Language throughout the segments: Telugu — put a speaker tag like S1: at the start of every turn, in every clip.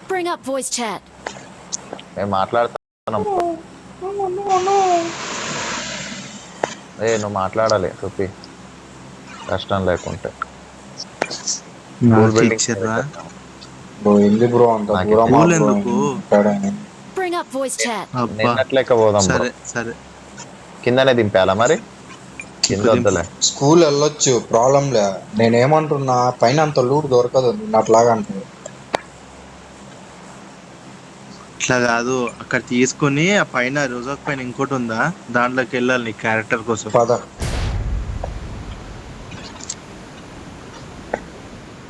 S1: Bring up voice chat.
S2: మేము మాట్లాడుతున్నాం. నువ్వు మాట్లాడాలి సుపి, కష్టం లేకుంటే. స్కూల్ బిల్డింగ్
S3: ఏంది బ్రో అంత దూరం
S1: Bring up voice chat.
S2: నిన్నట్లేక పోదాం బ్రో.
S4: సరే సరే
S2: కిందనే దింపాలా మరి? కింద వద్దులే.
S3: స్కూల్ వెళ్ళొచ్చు, ప్రాబ్లం లే. నేనేమంటున్నా, పైన అంత లూట్ దొరకదు అట్లాగా అంటుంది.
S4: ఇట్లా కాదు, అక్కడ తీసుకుని ఆ పైన రోజాక్ పైన ఇంకోటి ఉందా, దాంట్లోకి వెళ్ళాలి నీ క్యారెక్టర్ కోసం.
S3: పద.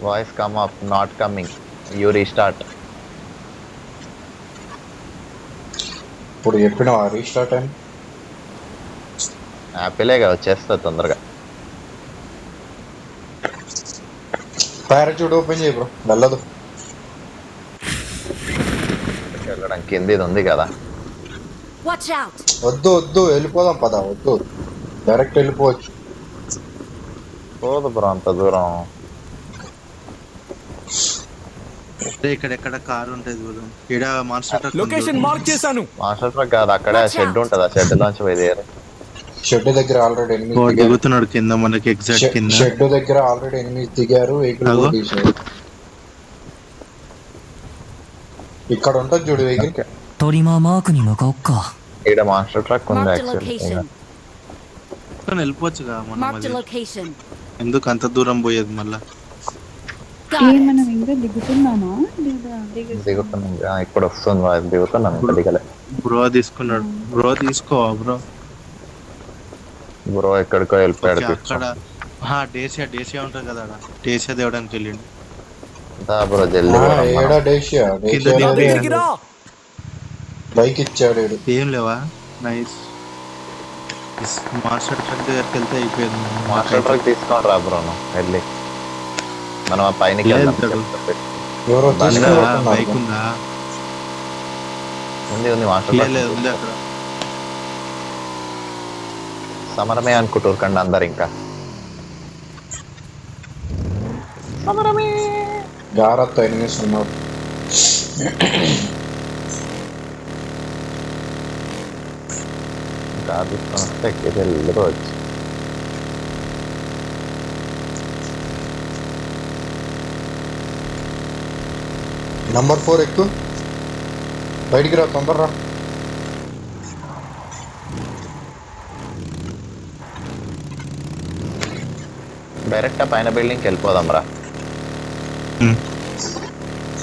S2: Voice come up, not coming, you restart.
S3: ఇప్పుడు చెప్పినావా రీస్టార్ట్ అని?
S2: యాపిలేగా వచ్చేస్తా తొందరగా.
S3: పారాచూట్ ఓపెన్ చేయి బ్రో, వెళ్ళదు.
S2: వెళ్ళడం కింది ఉంది కదా.
S1: Watch out.
S3: వద్దు వెళ్ళిపోదాం, పద. వద్దు, డైరెక్ట్ వెళ్ళిపోవచ్చు.
S2: పోదు బ్రో అంత దూరం.
S4: ఇక్కడ కార్ ఉంటుంది బ్రో, ఇక్కడ మాన్స్టర్ ట్రక్
S5: లొకేషన్ మార్క్ చేశాను.
S2: మాస్టర్ ట్రక్ కాదు, అక్కడే షెడ్ ఉంటుంది, ఆ షెడ్ లోంచి పోయేది.
S3: షెడ్ దగ్గర ఆల్రెడీ ఎనిమిది
S4: దిగుతున్నాడు కింద, మనకి ఎగ్జాక్ట్ కింద.
S3: షెడ్ దగ్గర ఆల్రెడీ 8 దిగారు. వెహికల్ తీసారు. ఇక్కడ ఉంటుంది చూడు వెహికల్.
S2: ఇక్కడ మాస్టర్ ట్రక్ ఉంది
S1: Marked a
S2: యాక్చువల్లీ.
S1: location.
S4: వెళ్ళిపోవచ్చుగా మనం,
S1: Marked a location.
S4: ఎందుకు అంత దూరం పోయేది మళ్ళా?
S1: Got it.
S6: మనం ఇంకా దిగుతున్నామా?
S2: దిగుతున్నాం, ఇప్పుడు వస్తుంది. దిగుతున్నాం, ఇంకా దిగలే.
S4: బ్రో తీసుకున్నాడు. బ్రో తీసుకోవా బ్రో?
S2: బ్రో ఎక్కడికో వెళ్ళిపోయాడు.
S4: అక్కడ డేసియా ఉంటుంది కదా, డేసియా తేవడానికి వెళ్ళిండు.
S2: బ్రో జల్దీ
S3: ఏడా డేషియా
S5: దగ్గరికి రా.
S3: బైక్ ఇచ్చాడు.
S4: ఏం లేవా? నైస్. మాస్టర్ ట్రక్ దగ్గరికి వెళ్తే అయిపోయింది.
S2: మాస్టర్ ట్రక్ తీసుకొని రా బ్రో, వెళ్ళి మనం ఆ పైనకి
S3: ఎవరో
S4: బైక్ ఉందా?
S2: ఉంది మాస్టర్ ట్రక్
S4: ఉంది అక్కడ.
S2: సమరమే అనుకుంటారు కండి అందరు. ఇంకా సమరమే
S3: జాగ్రత్త, ఎనిమిస్ ఉన్నారు.
S2: కార్ తీసుకొని వస్తే ఎక్కేది వెళ్ళిపోవచ్చు.
S3: నంబర్ 4 ఎక్కు, బయటికి రా, తొందరరా.
S2: డైరెక్ట్ పైన బిల్డింగ్కి వెళ్ళిపోదాం రా.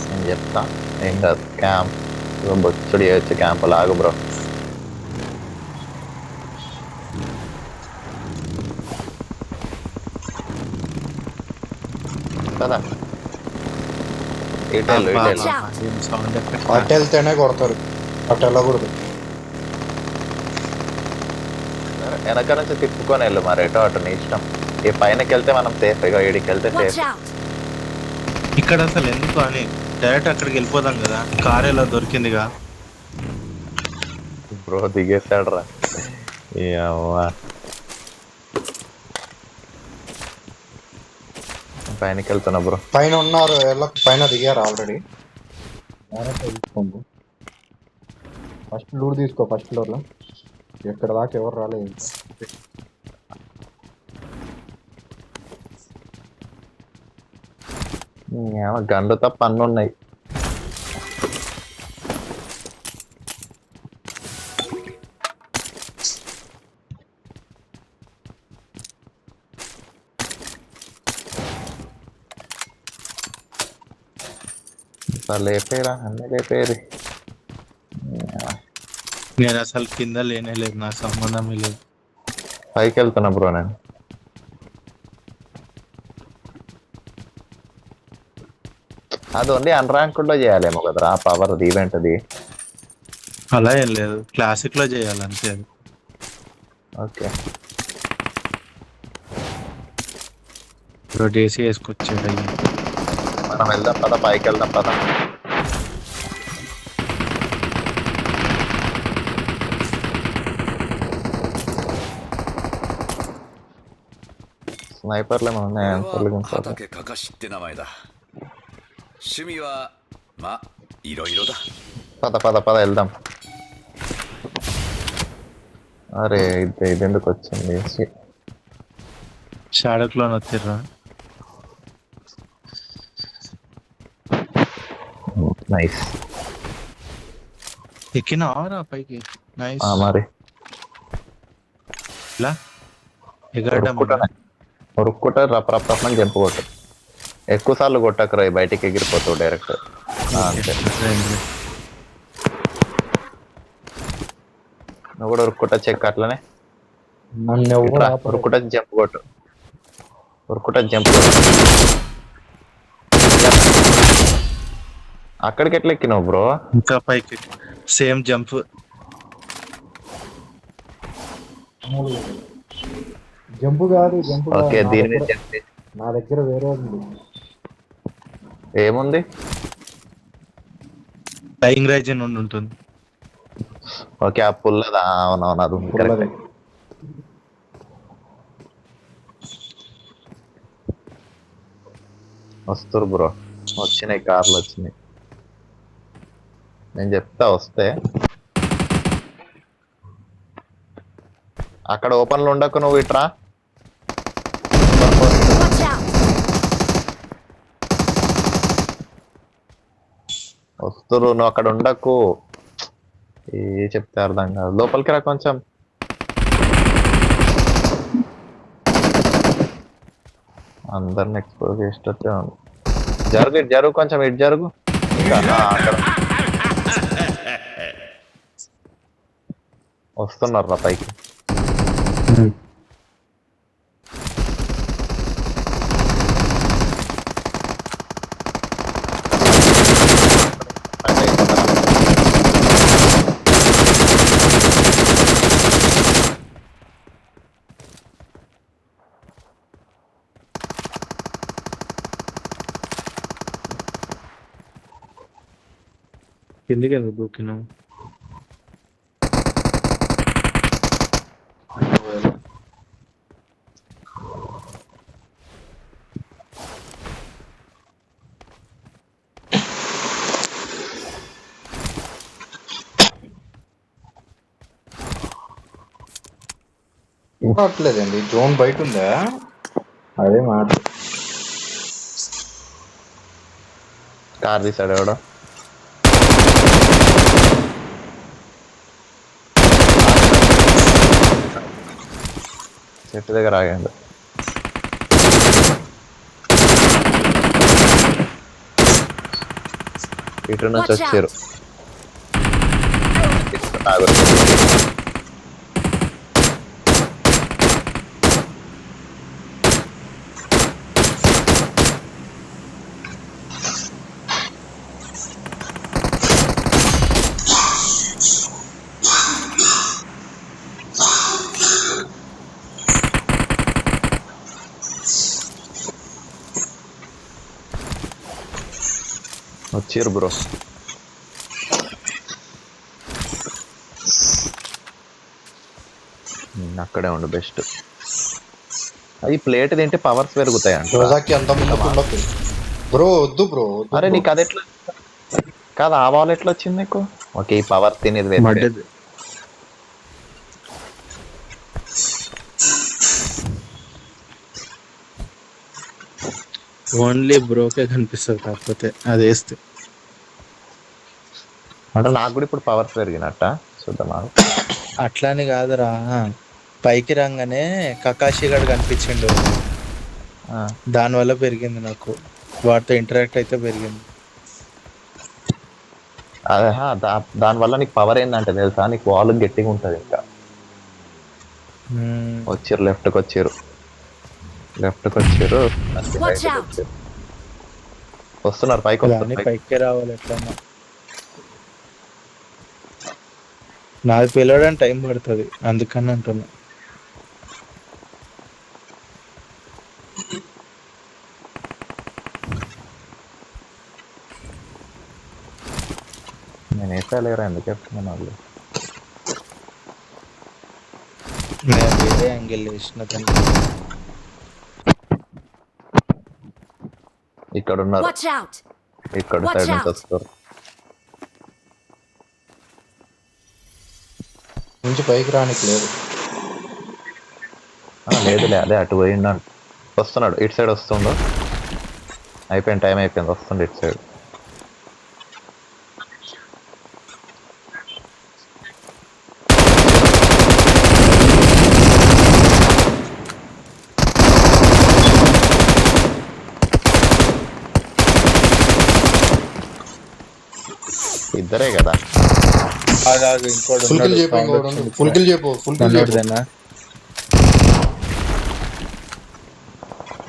S2: నేను చెప్తా, ఏం కాదు. క్యాంప్ బొచ్చుడు చేయొచ్చు, క్యాంప్ లాగు బ్రో. కదా
S3: అటు వెళ్తేనే కొడతారు, అటు వెళ్ళకూడదు.
S2: వెనక నుంచి తిప్పుకొని వెళ్ళు మరి, ఎటో అటు నీ ఇష్టం. ఈ పైనకి వెళ్తే మనం సేఫ్, ఇక ఇడికి వెళ్తే సేఫ్.
S1: Watch out.
S4: ఇక్కడ అసలు ఎందుకు అని డైరెక్ట్ అక్కడికి వెళ్ళిపోదాం కదా, కార్ ఎలా దొరికిందిగా.
S2: బ్రో దిగేసాడు రా. పైనకి వెళ్తున్నా బ్రో.
S3: పైన ఉన్నారు, పైన దిగారు ఆల్రెడీ. ఫస్ట్ ఫ్లోర్ తీసుకో, ఫస్ట్ ఫ్లోర్ లో. ఎక్కడ దాకా ఎవరు రాలేదు.
S2: గండు తప్ప అన్నీ ఉన్నాయి. లేపేరా, అన్నీ లేపేది.
S4: నేను అసలు కింద లేనే లేదు, నాకు సంబంధమే లేదు.
S2: పైకి వెళ్తున్నా బ్రో నేను. అది ఓన్లీ అన్రాంక్డ్ లో చేయాలేమో కదరా పవర్ ఈవెంట్ అది.
S4: అలా ఏం లేదు, క్లాసిక్ లో చేయాలి అంతే.
S2: ఓకే
S4: ఇప్పుడు డేసీ వేసుకొచ్చాడు.
S2: మనం వెళ్దాం పద, పైకి వెళ్దాం పద. స్నైపర్లు ఏమైనా ఉన్నాయా
S6: 俺は
S2: తొలగించాలి
S6: 畑かかしって名前だ。趣味はまあいろいろだ。
S2: పద పద పద వెళ్దాం. అరే ఇది ఎందుకు వచ్చింది?
S4: షాడో క్లోన్ వచ్చిర్రా.
S2: నైస్.
S4: ఎక్కినావరా పైకి? నైస్.
S2: మరి
S4: ఇలా ఎగరడం
S2: ఉరుక్కుంట రప్ప రప్ప రప్పని జంపు కొట్టు. ఎక్కువ సార్లు కొట్టకరా, బయటికి ఎగిరిపోతావు డైరెక్ట్. అంతే, నువ్వు కూడా ఉరుక్కుంట చెక్ అట్లనే
S3: నన్ను ఎవరు ఆపరు.
S2: ఉరుక్కుంట జంప్ కొట్టు, ఉరుక్కుంట జంప్ కొట్టు. అక్కడికి ఎట్లా ఎక్కినావు బ్రో?
S4: ఇంకా పైకి సేమ్ జంప్.
S3: జంపు కాదు, జంపు కాదు.
S2: ఓకే, దీని మీద జంప్.
S3: నా దగ్గర వేరే ఉంది.
S2: ఏముంది?
S4: ఫ్లయింగ్ రైజ్ అని ఉంటుంది.
S2: ఓకే, ఆ పుల్లదా? అవునవును, అది ఉంది.
S3: పుల్లది.
S2: కరెక్ట్. వస్తురు బ్రో, వచ్చినాయి కార్లు వచ్చినాయి. నేను చెప్తా వస్తే. అక్కడ ఓపెన్ లో ఉండకు, నువ్వు ఇట్రా.
S1: Watch out!
S2: వస్తురు, నువ్వు అక్కడ ఉండకు. ఏ చెప్తే అర్థం కాదు. లోపలికి రా కొంచెం. అందరిని ఎక్స్పోజ్ చేసేటట్టే ఉంది. జరుగు, ఇటు జరుగు, కొంచెం ఇటు జరుగు. ఇంకా అక్కడ వస్తున్నారు రా పైకి.
S4: కిందికి ఎందుకు దూకినావు?
S3: రావట్లేదండి, జోన్ బయట ఉందా? అదే మాట.
S2: కార్ తీసాడు ఎవడో. చెట్టు దగ్గర ఆగాడు. ఇటు నుంచి
S1: Watch
S2: వచ్చారు. వచ్చారు బ్రో. అక్కడే ఉండు బెస్ట్. అది ప్లేట్ తింటే పవర్స్ పెరుగుతాయి అంట.
S3: రోజాకి అంత ముందుకు ఉండదు బ్రో. వద్దు బ్రో, వద్దు
S2: అరే
S3: బ్రో.
S2: నీకు అది ఎట్లా కాదు, ఆ బాల్ ఎట్లా వచ్చింది నీకు? ఓకే, ఈ పవర్ తినేది వేరే.
S4: మడ్డది. ఓన్లీ బ్రోకే కనిపిస్తుంది, కాకపోతే అది వేస్తే.
S2: అంటే నాకు కూడా ఇప్పుడు పవర్స్ పెరిగినట్ట చూద్దామా?
S4: అట్లాని కాదురా, పైకి రాగానే కకాషి గడు కనిపించిండు, దానివల్ల పెరిగింది నాకు. వాటితో ఇంటరాక్ట్ అయితే పెరిగింది.
S2: అదే దానివల్ల నీకు పవర్ ఏంటంటే తెలుసా, నీకు వాల్ గట్టిగా ఉంటది. ఇంకా వచ్చారు, లెఫ్ట్కి వచ్చారు, లెఫ్ట్కి వచ్చారు,
S1: Watch out!
S2: వస్తున్నారు పైకి,
S4: దాన్ని
S2: వస్తున్నారు
S4: పైకి రావాలి ఎట్లన్నా. నాది పిలవడానికి టైం పడుతుంది, అందుకని అంటున్నా.
S2: నేను వేసేలేరా, ఎందుకు చెప్తున్నాను వాళ్ళు.
S4: నేను వేరే యాంగిల్ వేసిన దాన్ని.
S2: ఇక్కడ ఉన్నారు,
S1: Watch out!
S2: ఇక్కడ
S1: Watch
S2: సైడ్ నుంచి
S1: out.
S2: వస్తారు.
S3: నుంచి పైకి రానికి లేదు.
S2: లేదులే, అదే అటు పోయిండు. వస్తున్నాడు, ఇటు సైడ్ వస్తుండు. అయిపోయింది, టైం అయిపోయింది, వస్తుండు ఇటు సైడ్. ఇద్దరే కదా.
S4: ఇంకోటి
S3: ఫుల్ కిల్ చెప్పు, ఇంకోటి ఫుల్ కిల్ చెప్పు, ఫుల్ కిల్ చెప్పు.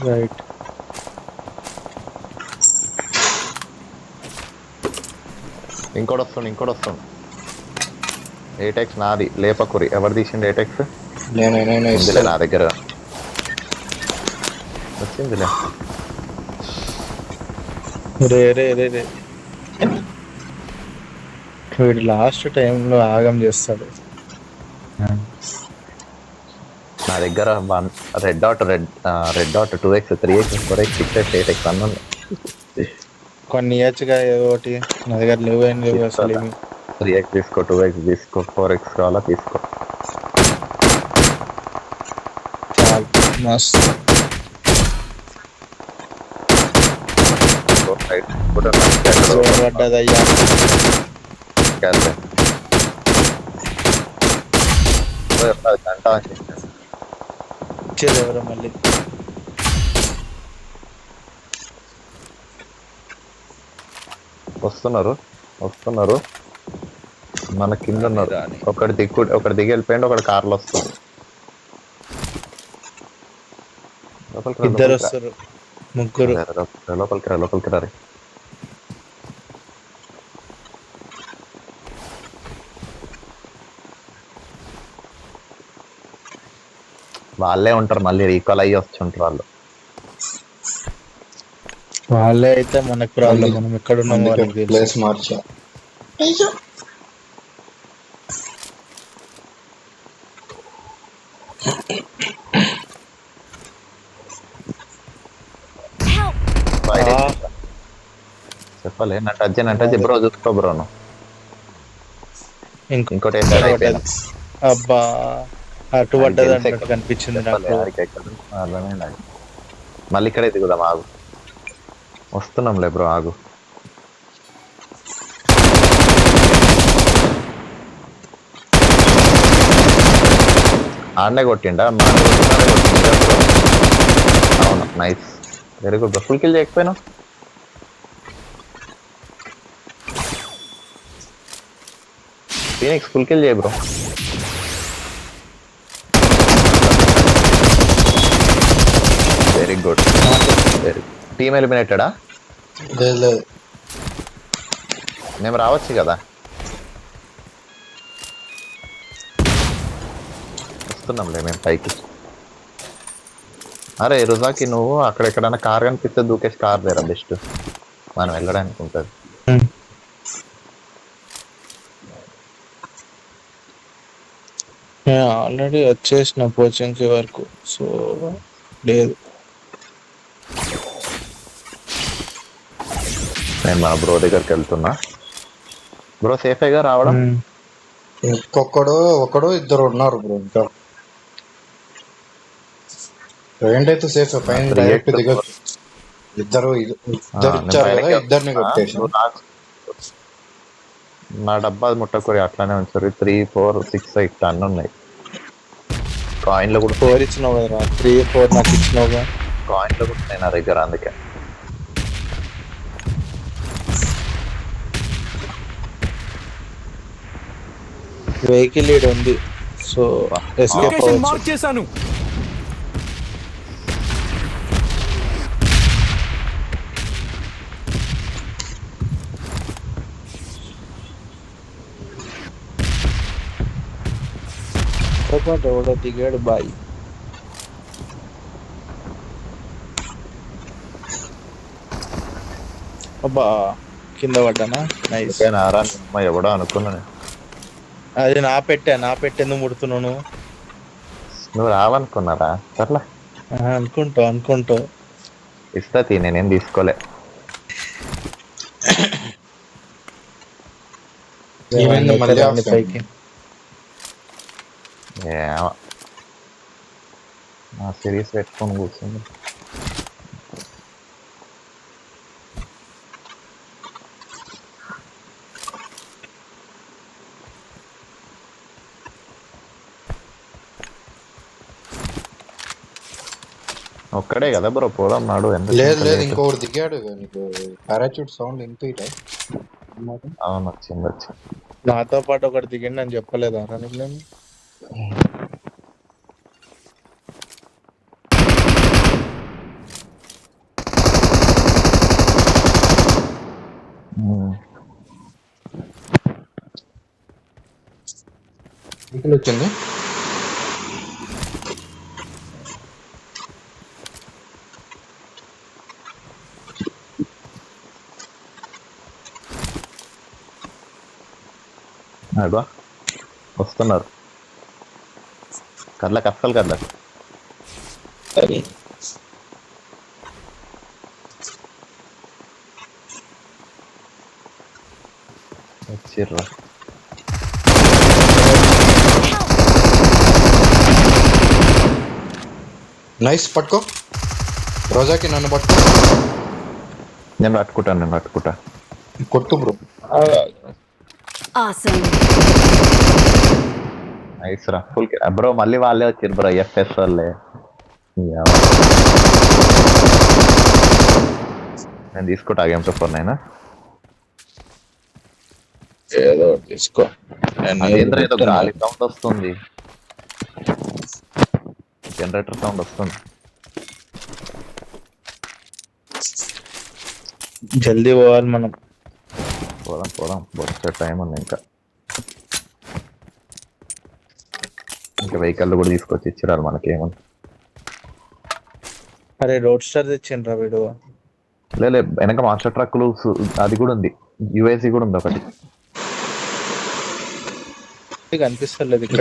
S4: రైట్.
S2: ఇంకోటి వస్తుండు. 8x నాది, లేపకురి. ఎవరు తీసిండు 8x?
S3: నేనే
S2: ఉందిలే నా దగ్గర, వచ్చిందిలే.
S4: రే వీడు లాస్ట్ టైంలో ఆగం చేస్తాడు.
S2: నా దగ్గర red dot 2x 3x 4x 6x 8x అన్నీ ఉన్నాయి.
S4: కొన్ని ఇయర్స్గా ఏదో ఒకటి నా దగ్గర లేవు అసలు ఏమి.
S2: 3x తీసుకో, 2x తీసుకో, 4x కావాలా తీసుకో.
S4: చాలా మస్తు. పడ్డదయ్యా. వచ్చేది ఎవరో మళ్ళీ.
S2: వస్తున్నారు మన కింద ఉన్నారు. ఒకటి దిగి వెళ్ళిపోయింది, ఒకటి కార్లో వస్తుంది.
S4: ఇద్దరు వస్తారు, ముగ్గురు.
S2: లోపలికి రా. వాళ్ళే ఉంటారు, మళ్ళీ రీకాల్ అయ్యి వస్తుంటారు వాళ్ళు.
S4: వాళ్ళే అయితే మనకు ప్రాబ్లం. మనం ఎక్కడ ఉన్నాం వాళ్ళకి
S3: ప్లేస్ మార్చా.
S2: చెప్పలే నా టచ్ బ్రో, చూసుకో బ్రో. ఇంకోటి
S4: అబ్బా అటు పడ్డది అన్నట్టు కనిపించింది నాకు.
S2: మళ్ళీ ఇక్కడే దిగుదాం, ఆగు. వస్తున్నాంలే బ్రో, ఆగు. ఆడనే కొట్టిండా? అవును, nice, very good bro. Full kill చేయకపోయినా ఫీనిక్స్, ఫుల్ కిల్ చేయ బ్రో. Very good. టీమ్ ఎలిమినేటెడా?
S3: లేదు,
S2: మేము రావచ్చు కదా. వస్తున్నాంలే మేము పైకి. అరే రుజాకి, నువ్వు అక్కడెక్కడైనా కార్ కనిపిస్తే దూకేసి కార్ లేరా బెస్ట్, మనం వెళ్ళడానికి ఉంటుంది.
S4: ఆల్రెడీ వచ్చేసిన కోచింగ్కి వరకు, సో లేదు.
S2: నేను మన బ్రో దగ్గరికి వెళ్తున్నా. బ్రో సేఫేగా రావడం?
S3: ఒకడు ఇద్దరు ఉన్నారు బ్రో. ఇంకా ఏంటైతే సేఫ్, పైన డైరెక్ట్ దిగొచ్చు. ఇద్దరు ఇచ్చారు కదా, ఇద్దరిని కొట్టేసి.
S2: నా డబ్బా ముట్టకూరి అట్లానే ఉంచారు. 3, 4, 6, 8 అన్నీ ఉన్నాయి. కాయిన్లో కూడా
S4: 4 ఇచ్చినావు కదా, 3, 4 నాకు ఇచ్చినావుగా.
S2: కాయిన్లో కూడా ఉన్నాయి నా దగ్గర, అందుకే.
S4: వెహికల్ లీడ్ ఉంది, సో ఎస్కేప్
S5: లొకేషన్ మార్క్ చేశాను.
S4: ఎవడో దిగాడు బాయ్. అబ్బా కింద పడ్డానా? నైస్.
S2: ఎవడో అనుకున్నాను.
S4: అది నా పెట్టెందుకు ముడుతున్నాను?
S2: నువ్వు రావనుకున్నారా? సర్లే
S4: అనుకుంటా
S2: ఇస్తా, నేనేం తీసుకోలే.
S3: ఏమైంది మళ్ళీ
S4: రండి పైకి.
S2: ఏమో నా సిరీస్ పెట్టుకొని కూర్చుంది. ఒక్కడే కదా బ్రో పోదాం నాడు. ఎందుకు
S3: లేదు
S2: ఇంత
S3: లేదు
S2: late?
S3: ఇంకొకటి దిగాడు నీకు పారాచూట్ సౌండ్ వినిపిరా?
S2: అవును వచ్చింది.
S4: నాతో పాటు ఒకటి దిగండి అని చెప్పలేదా నీకు నేను?
S3: వెహికల్ వచ్చింది.
S2: అగో వస్తున్నారు. కదలకు అస్సలు కదలకు. వచ్చిర్రా.
S3: నైస్ పట్టుకో రోజాకి, నన్ను పట్టుకో.
S2: నేను పట్టుకుంటా.
S3: కొట్టు బ్రో.
S1: Awesome.
S2: నైస్ రా ఫుల్ బ్రో. మళ్ళీ వాళ్ళే వచ్చిర్రు బ్రో, ఎఫ్ఎస్ వాళ్ళే. నేను తీసుకుంటా గేమ్స్ 4
S4: ఏదో తీసుకో.
S2: అదేంద్ర ఏదో గాలి సౌండ్ వస్తుంది, జనరేటర్ సౌండ్ వస్తుంది.
S4: జల్దీ పోవాలి మనం.
S2: పోదాం వచ్చే టైం ఉంది ఇంకా వెహికల్ కూడా తీసుకొచ్చి ఇచ్చిరారు మనకేమని.
S4: అరే రోడ్ స్టార్ తెచ్చిండ్రా వీడు.
S2: లేదు వెనక మాస్టర్ ట్రక్కులు అది కూడా ఉంది, యుఎస్సి కూడా ఉంది ఒకటి.
S4: కనిపిస్తలేదు ఇక్కడ.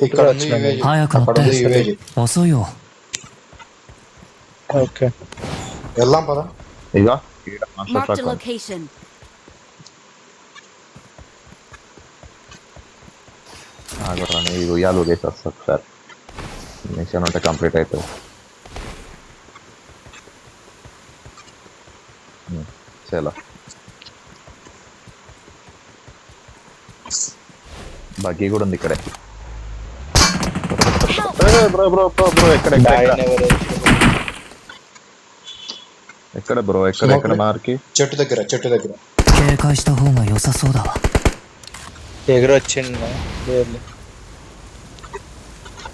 S3: ఇక్కడ ఉంది UAG.
S7: 早く乗
S3: అక్కడ
S7: っ
S3: ఉంది
S7: て
S3: UAG.
S7: 遅いよ。
S4: ఓకే
S3: వెళ్దాం పదా.
S2: ఇగో ఈడ మాస్టర్
S1: Marked a
S2: ట్రక్ ఉంది.
S1: location.
S2: ఆగరాని ఈ ఉయ్యాలు ఊగేసి వస్తా ఒకసారి, మిషన్ ఉంటే కంప్లీట్ అవుతుంది. చలో బగ్గీ కూడా ఉంది ఇక్కడే. బ్రో ఎక్కడ బ్రో ఎక్కడ మార్కి?
S3: చెట్టు దగ్గర.
S7: 警戒した方が良さそうだわ。
S4: ఎగురొచ్చిండు.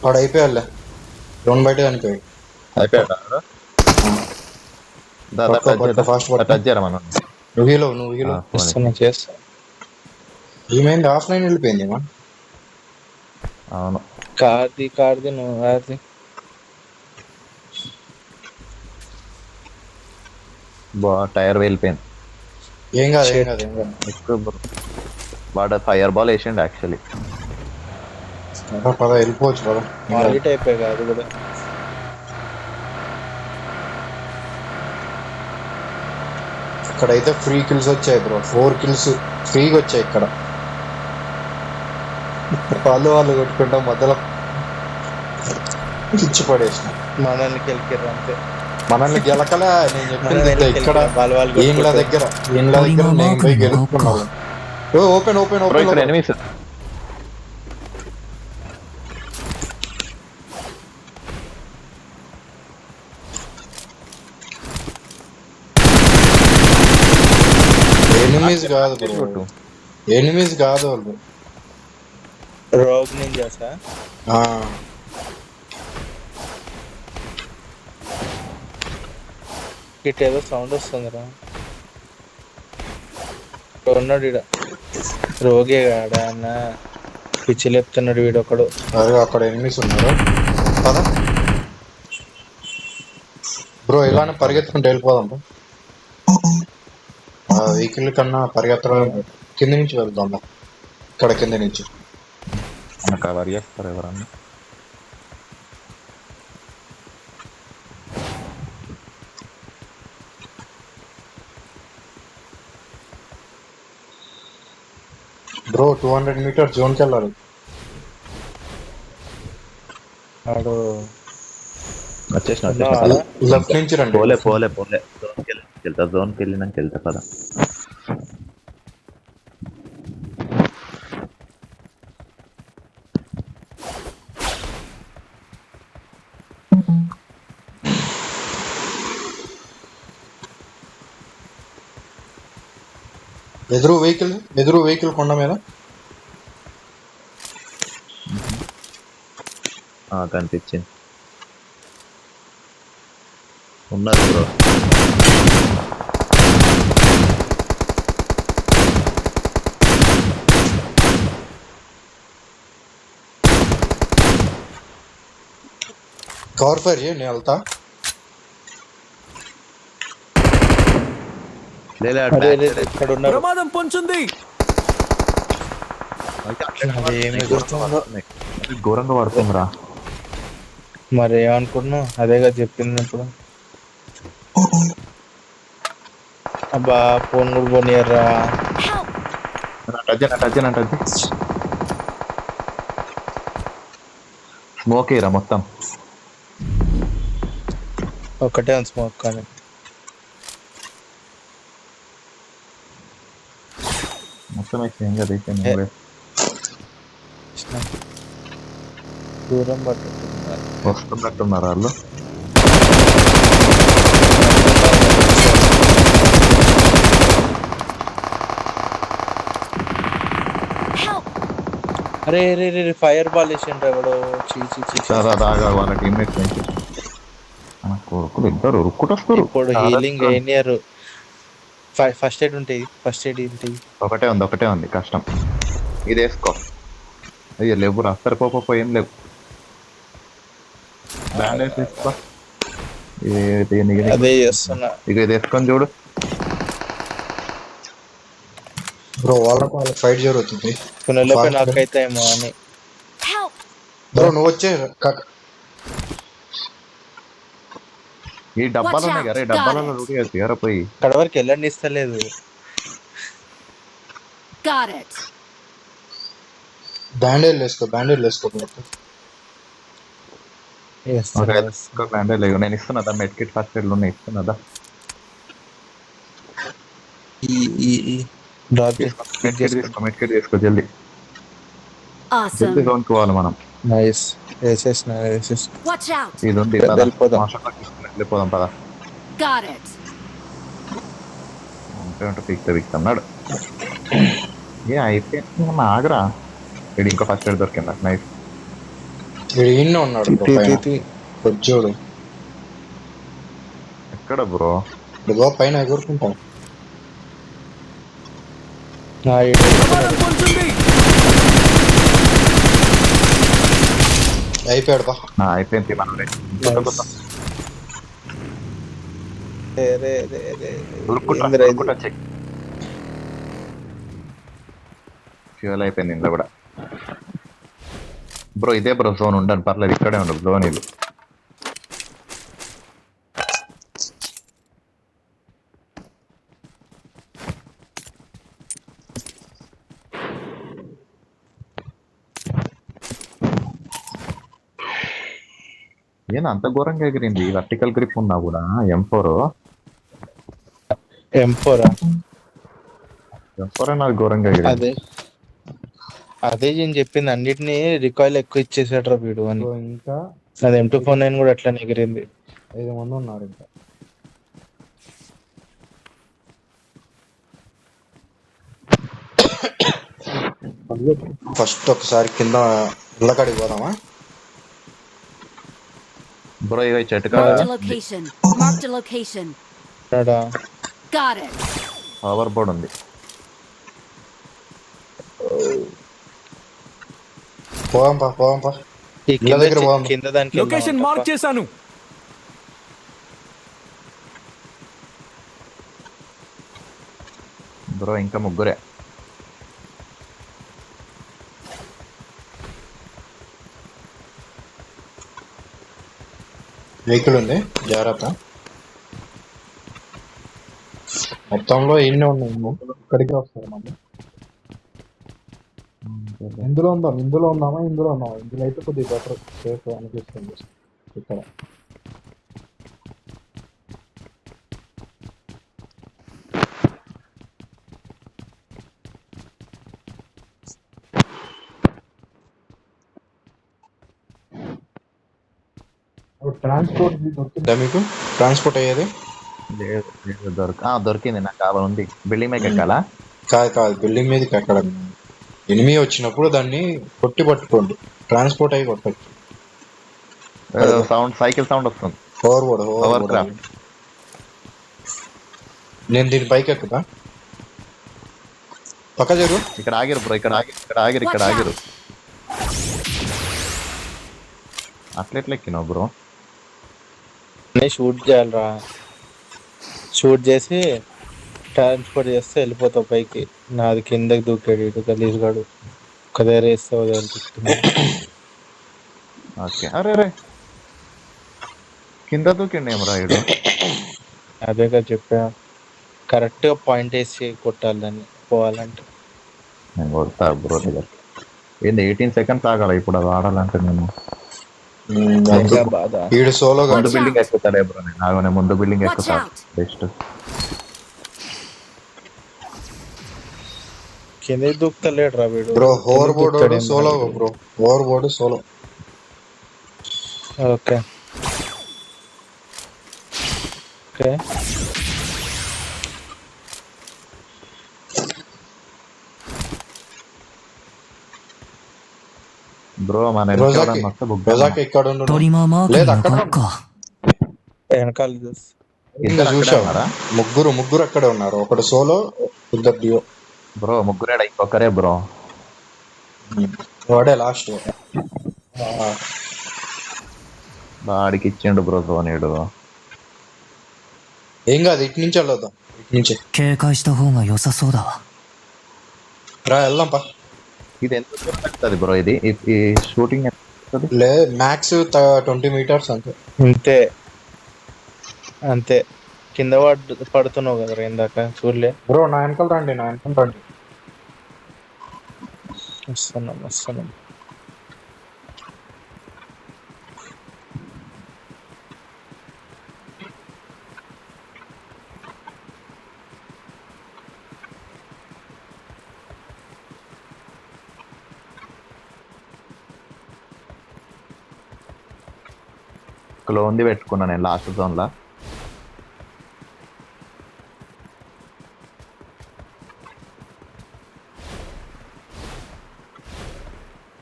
S3: వాడు అయిపోయాలే, రౌండ్ బయట చనిపోయాడు.
S2: అయిపోయాడా?
S3: ఫాస్ట్
S2: టచ్ చేయరా మనం.
S3: నువ్వు హీలో.
S4: చేస్తా.
S3: ఏమైంది? ఆఫ్లైన్ వెళ్ళిపోయింది ఏమో.
S2: అవును
S4: కార్ది నువ్వు కార్ది.
S2: టైర్ వెళ్ళిపోయింది.
S3: ఏం కాదు.
S2: ఎక్కువ వాడు ఫైర్ బాల్ వేసిండు యాక్చువల్లీ.
S3: పద వెళ్ళిపోవచ్చు పద.
S4: మాలిట్ అయిపోయి అది కూడా.
S3: ఇక్కడైతే ఫ్రీ కిల్స్ వచ్చాయి బ్రో, 4 కిల్స్ ఫ్రీగా వచ్చాయి ఇక్కడ. వాళ్ళు కొట్టుకుంటాం మధ్యలో ఇచ్చి పడేసిన.
S4: మనల్ని గెలికిర్రు అంతే.
S3: మనల్ని గెలకలే, నేను చెప్పింది ఇక్కడ
S4: వాళ్ళు
S3: ఏండ్ల దగ్గర నేను పోయి గెలుపుకున్నాను. ఓపెన్
S2: ఇక్కడ ఎనిమిస్.
S3: ఎనిమీస్ కాదు వాళ్ళు,
S4: రోగ్ నింజాసా. ఇటు ఏదో సౌండ్ వస్తుందిరా. ఉన్నాడు ఈడ రోగే కాడా అన్న, పిచ్చి లేపుతున్నాడు వీడొకడు.
S3: అరే అక్కడ ఎనిమీస్ ఉన్నారు కదా బ్రో. ఇలానే పరిగెత్తుకుంటూ వెళ్ళిపోదాం బ్రో. వెహికల్ కన్నా పరిగెత్తడం కింద నుంచి వెళ్దాం. ఇక్కడ కింద నుంచి
S2: కవర్ చేస్తారు ఎవరన్నా.
S3: బ్రో 200 మీటర్స్ జోన్కి వెళ్ళాలి.
S4: ఆడు
S2: వచ్చేసిన
S3: లెఫ్ట్ నుంచి రండి.
S2: పోలే జోన్కి వెళ్ళినాక వెళ్తా పద.
S3: ఎదురు వెహికల్ కొండ మీద.
S2: కనిపించింది ఉన్నది బ్రో.
S3: కవర్ ఫైర్ చేయి, నేను వెళ్తా.
S4: ఇక్కడ ఉన్నారు.
S5: ప్రమాదం పొంచుంది.
S4: అది ఏమి ఎగురుతుందో.
S2: ఘోరంగా పడుతుందిరా.
S4: మరి ఏమనుకున్నావు? అదేగా చెప్పింది ఇప్పుడు. అబ్బా ఫోన్ కూడా పోనీయర్రా.
S1: Help!
S2: స్మోక్ ఇరా మొత్తం.
S4: ఒక్కటే ఉంది స్మోక్ కానీ.
S2: మొత్తం ఏం కదా
S4: దూరం పట్టుతున్నారు.
S2: వస్తున్నట్టున్నారు వాళ్ళు.
S1: Help!
S4: అరే రే రే ఫైర్ బాల్ వేసిండ్రు ఎవడో.
S2: దాగా వాళ్ళ టీమ్మేట్స్ కొడుకులు ఇద్దరు ఉరుక్కుంటొస్తారు.
S4: ఇప్పుడు హీలింగ్ అయినారు. ఫస్ట్ ఎయిడ్ ఉంటాయి.
S2: ఒకటే ఉంది కష్టం. ఇది వేసుకో. అయ్యో లేవు రా, సరిపోయి ఏం లేవు. బ్యాండేజ్ తీసుకో.
S4: అదే చేస్తున్నా.
S2: ఇక ఇది వేసుకొని చూడు
S3: బ్రో. వాళ్ళకి ఫైట్ జరుగుతుంది.
S4: కొనలోపే నాకైతే ఏమో అని.
S1: Help!
S3: బ్రో నువ్వు వచ్చే
S2: ఈ డబ్బాలు ఉన్నాయి కదా, ఈ డబ్బాలలో రూట్ చేసి ఎవరో పోయి
S4: ఇక్కడ వరకు వెళ్ళండి ఇస్తలేదు.
S1: Got it.
S3: బ్యాండేజ్ వేసుకో.
S2: బ్యాండేజ్ లేవు. నేను ఇస్తున్నదా మెడ్ కిట్ ఫస్ట్ ఎయిడ్ ఉన్నాయి ఇస్తున్నదా. మెడ్ కిట్ తీసుకో జల్దీ.
S1: Awesome.
S2: జోన్కి పోవాలి మనం.
S4: నైస్. వేసేసిన.
S1: Watch out.
S2: ఇది ఉంది
S4: వెళ్ళిపోదాం.
S2: వెళ్ళిపోదాం పదా.
S1: Got it.
S2: అంటే పీక్తా అన్నాడు. ఏ అయిపోయింది ఆగరా. ఇది ఇంకో ఫస్ట్ ఎయిడ్ దొరికింది నాకు. నైస్.
S3: ఈయన ఉన్నాడు కొజ్జోడు.
S2: ఎక్కడ బ్రో?
S3: ఇదిగో పైన ఎగురుకుంటాం.
S5: ప్రమాదం పొంచుంది.
S3: అయిపోయాడు బా.
S2: అయిపోయింది మనలే. చెక్ ఫ్యూల్ అయిపోయింది ఇంట్లో కూడా. బ్రో ఇదే బ్రో జోన్ ఉండను పర్లేదు, ఇక్కడే ఉండదు జోన్. ఇది ఏనా అంత ఘోరంగా ఎగిరింది. వర్టికల్ గ్రిప్ ఉన్నా కూడా M4 నాకు ఘోరంగా ఎగిరింది.
S4: అదే నేను చెప్పింది. అన్నిటినీ రికాయిల్ ఎక్కువ ఇచ్చేసాడు వీడు అని.
S3: ఇంకా
S4: అది M249 కూడా అట్లా ఎగిరింది.
S3: 5 మంది ఉన్నారు ఇంకా. ఫస్ట్ ఒకసారి కింద ఇళ్ళకాడికి పోదామా
S2: బ్రో? ఇవి చెట్టు
S1: Marked a location. Got it.
S2: Power board ఉంది.
S3: పోదాంపా.
S4: కింద దానికి
S5: లొకేషన్ మార్క్ చేశాను.
S2: బ్రో ఇంకా ముగ్గురే.
S3: వెహికల్ ఉంది, జాగ్రత్త. మొత్తంలో ఎన్ని ఉన్నాయి? ఇక్కడికి వస్తారు మళ్ళీ. ఇందులో ఉందామా ఇందులో ఉన్నామా ఇందులో అయితే కొద్దిగా బెటర్ సేఫ్ అనిపిస్తుంది ఇక్కడ. ట్రాన్స్పోర్ట్ దొరికిందా మీకు? ట్రాన్స్పోర్ట్ అయ్యేది
S2: దొరికింది, నాకు కావాలి ఉంది. బిల్డింగ్ మీద ఎక్కాలా?
S3: కాదు బిల్డింగ్ మీదకి ఎక్కడ ఎనిమి వచ్చినప్పుడు దాన్ని కొట్టి పట్టుకోండి, ట్రాన్స్పోర్ట్ అయ్యి కొట్టచ్చు.
S2: సౌండ్, సైకిల్ సౌండ్ వస్తుంది.
S3: Over
S2: craft.
S3: నేను దీని పైకి ఎక్కుతా, పక్క జరుగు.
S2: ఇక్కడ ఆగిరు బ్రో, ఇక్కడ ఆగిరు. అట్లెట్లా ఎక్కినావు బ్రో?
S4: షూట్ చేయాలరా, షూట్ చేసి ట్రాన్స్పోర్ట్ చేస్తే వెళ్ళిపోతావు పైకి. నాది కిందకి దూకాడు ఇటు గలీజ్ గాడు, ఒక దగ్గర వేస్తే వదిలిపిస్తుంది.
S2: ఓకే, అరే కింద దూకిండి ఏమరా ఇడు.
S4: అదేగా చెప్పా, కరెక్ట్ గా పాయింట్ వేసి కొట్టాలి దాన్ని పోవాలంటే.
S2: నేను కొడతా బ్రో దగ్గర. ఏంది 18 seconds ఆగాలి ఇప్పుడు అది ఆడాలంటే? నేను
S4: బాధ
S3: ఈడు సోలోగా
S2: ముందు బిల్డింగ్ ఎక్కుతాడే బ్రో, నేను ముందు బిల్డింగ్
S1: Watch
S2: ఎక్కుతా
S1: out.
S2: బెస్ట్.
S4: కిందకి దూకుతలేడు రా వీడు.
S3: Bro over board solo bro, over board solo.
S4: Okay okay
S2: bro మన
S3: రోజాకి ఇక్కడ ఉండు.
S7: トリマーマークに
S3: లేదు
S7: 向
S3: అక్కడ
S7: かうか。
S4: వెనకాల చూసి
S3: ఇంకా చూసావా? ముగ్గురు అక్కడే ఉన్నారు, ఒకడు సోలో, ఇద్దరు డియో.
S2: బ్రో ముగ్గురేడా? ఇంకొకరే బ్రో,
S3: వాడే లాస్ట్.
S2: వాడికి ఇచ్చిండు బ్రో సోనీడు.
S3: ఏం కాదు, ఇటు నుంచి వెళ్ళొద్దాం, ఇటు నుంచి
S7: 警戒した方が良さそうだわ。
S3: రా వెళ్దాం పా.
S2: ఇది ఎంత దూరం బ్రో? ఇది ఈ షూటింగ్
S3: లే మ్యాక్స్ 20 meters అంతే.
S4: అంతే అంతే. కింద పడుతున్నావు కదా ఇందాక, చూడలే.
S3: బ్రో నా వెనకాల రండి.
S4: వస్తున్నాం.
S2: క్లోన్ది పెట్టుకున్నా నేను లాస్ట్ జోన్ లా.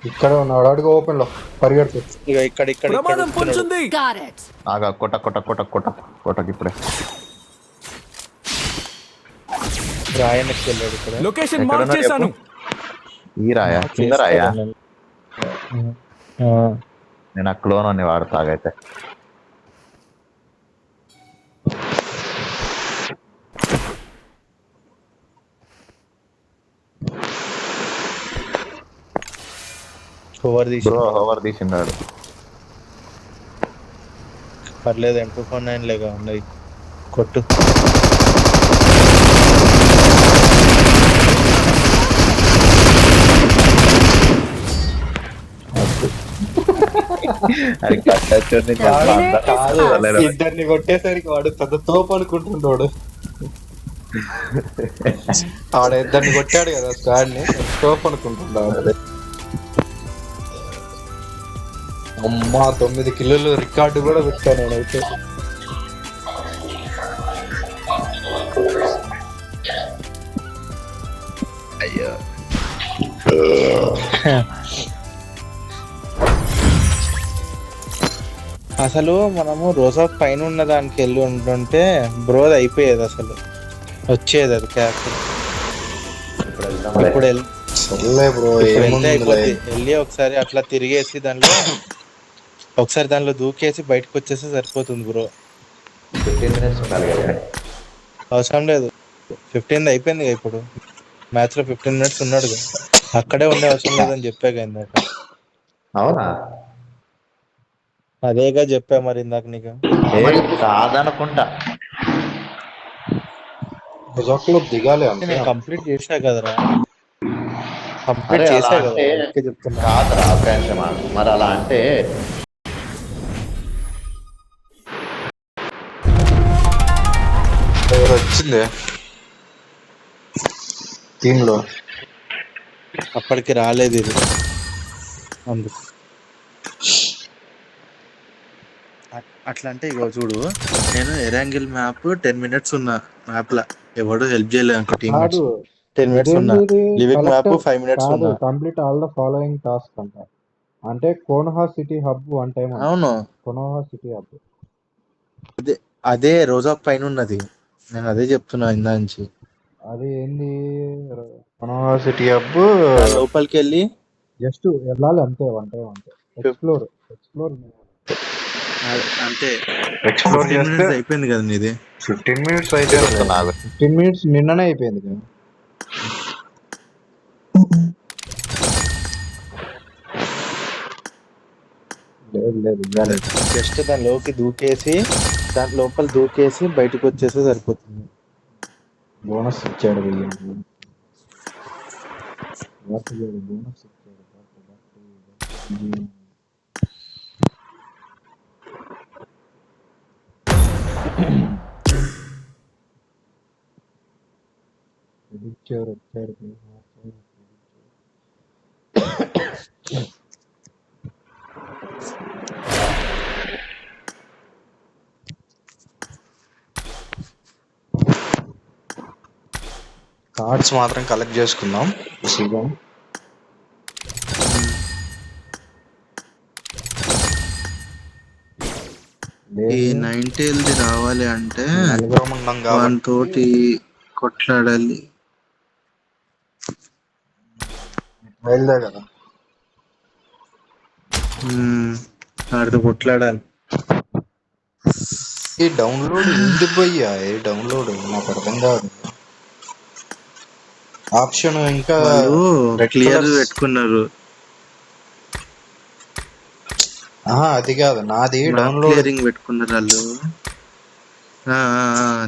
S3: ఇక్కడ ఉన్నాడు, అడుగు ఓపెన్ లో పరిగెడుతూ.
S4: ఇక ఇక్కడ
S5: ప్రమాదం పొంచుంది.
S1: Got it.
S2: ఆగా కొట్టకి ఇప్పుడే.
S4: రాయనకి వెళ్ళాడు ఇక్కడ.
S5: లొకేషన్
S2: ఎక్కడ
S5: మార్క్
S2: ఉన్నాడు
S5: చేశాను.
S2: ఈ రాయా, కింద రాయా?
S4: ఆ,
S2: నేను ఆ క్లోన్ అని వాడతాగైతే. Bro over తీసిండాడు.
S4: పర్లేదు, M249 లేగా ఉన్నాయి, కొట్టు.
S2: అది కట్టొచ్చుని
S3: ఇద్దరిని కొట్టేసరికి వాడు పెద్ద తోపు అనుకుంటున్నాడు. ఆడ ఇద్దరిని కొట్టాడు కదా స్క్వాడ్ ని, తోపు అనుకుంటున్నాడు. అమ్మా 9 కిలోలు రికార్డు కూడా పెట్టాను నేనైతే.
S2: అయ్యో
S4: అసలు మనము రోజా పైన ఉన్న దానికి వెళ్ళి ఉంటుంటే బ్రోది అయిపోయేది, అసలు వచ్చేది అది క్యాప్. ఇప్పుడు
S3: సర్లే బ్రో,
S4: వెళ్తే అయిపోద్ది. వెళ్ళి ఒకసారి అట్లా తిరిగేసి దానిలో దూకేసి బయటకు వచ్చేస్తే సరిపోతుంది బ్రో.
S2: 15 minutes ఉండాలి కదా.
S4: అవసరం లేదు, 15 అయిపోయింది కదా ఇప్పుడు. మ్యాచ్ లో 15 minutes ఉన్నాడు కదా, అక్కడే ఉండే అవసరం లేదని చెప్పాక ఇందాక.
S2: అవునా?
S4: అదేగా చెప్పా మరి ఇందాక నీకు.
S2: కాదనుకుంటా.
S3: రోజాక్లో దిగాలి అంతే.
S4: నేను కంప్లీట్ చేసా కదరా. కంప్లీట్
S2: అరే అలా
S4: చేసా కదా
S2: అంటే
S4: అందుకే చెప్తున్నా.
S2: కాదురా ఒక నిమిషం ఆగు. మరి అలా అంటే
S3: ఎవరు వచ్చింది టీమ్ లో?
S4: అప్పటికి రాలేదు ఇది అందుకు. అట్లా అంటే ఇగో చూడు, నేను ఎరాంగిల్ మ్యాప్ 10 minutes ఉన్నా మ్యాప్ లా, ఎవడు హెల్ప్ చేయలేదు అనుకో టీమ్మేట్స్.
S3: కాదు
S4: 10 minutes ఉన్నా.
S3: ఇదేంది ఇది?
S4: లివిక్ మ్యాప్
S3: కలెక్టర్
S4: 5 minutes
S3: కాదు,
S4: ఉన్నా.
S3: Complete all the following task అంట. అంటే కోనోహా సిటీ హబ్ వన్ టైం అంట.
S4: అవును,
S3: కోనోహా సిటీ హబ్.
S4: అదే అదే రోజా పైన ఉన్నది, నేను అదే చెప్తున్నా ఇందా నుంచి.
S3: అది ఏంది? కోనోహా సిటీ హబ్
S4: దాని లోపలికి వెళ్ళి
S3: జస్ట్ వెళ్ళాలి అంతే, వన్ టైం అంతే. ఎక్స్ప్లోర్ ఎక్స్ప్లోర్
S4: అంతే.
S3: ఎక్స్ప్లోర్
S4: 15
S3: చేస్తే
S4: minutes అయిపోయింది కదా నీది.
S3: 15 minutes అయిపోయింది.
S2: తిరుగుతున్నా ఆగు.
S3: 15 minutes నిన్ననే అయిపోయింది కదా. లేదు లేదు ఇవ్వాలి.
S4: జస్ట్ దాని లోకి దూకేసి, దాని లోపల దూకేసి బయటకు వచ్చేస్తే సరిపోతుంది.
S3: బోనస్ ఇచ్చాడు బోనస్ ఇచ్చాడు. ఇచ్చారు వచ్చారు. కార్డ్స్ మాత్రం కలెక్ట్ చేసుకుందాం సీజన్.
S4: ఈ 90ది రావాలి అంటే
S3: నలుగురం ఉన్నాం
S4: వాని
S3: కాబట్టి
S4: తోటి కొట్లాడాలి.
S3: బయలుదే కదా.
S4: ఆడితో కొట్లాడాలి.
S3: ఈ డౌన్లోడ్ ఎందుకు పోయ్యా? ఈ డౌన్లోడ్ నాకు అర్థం కాదు. ఆప్షన్ ఇంకా
S4: వాళ్ళు
S3: రెడ్
S4: క్లియర్
S3: కలర్.
S4: పెట్టుకున్నారు.
S3: అది కాదు, నాది
S4: మ్యాప్
S3: డౌన్లోడ్.
S4: క్లియరింగ్ పెట్టుకున్నారు వాళ్ళు.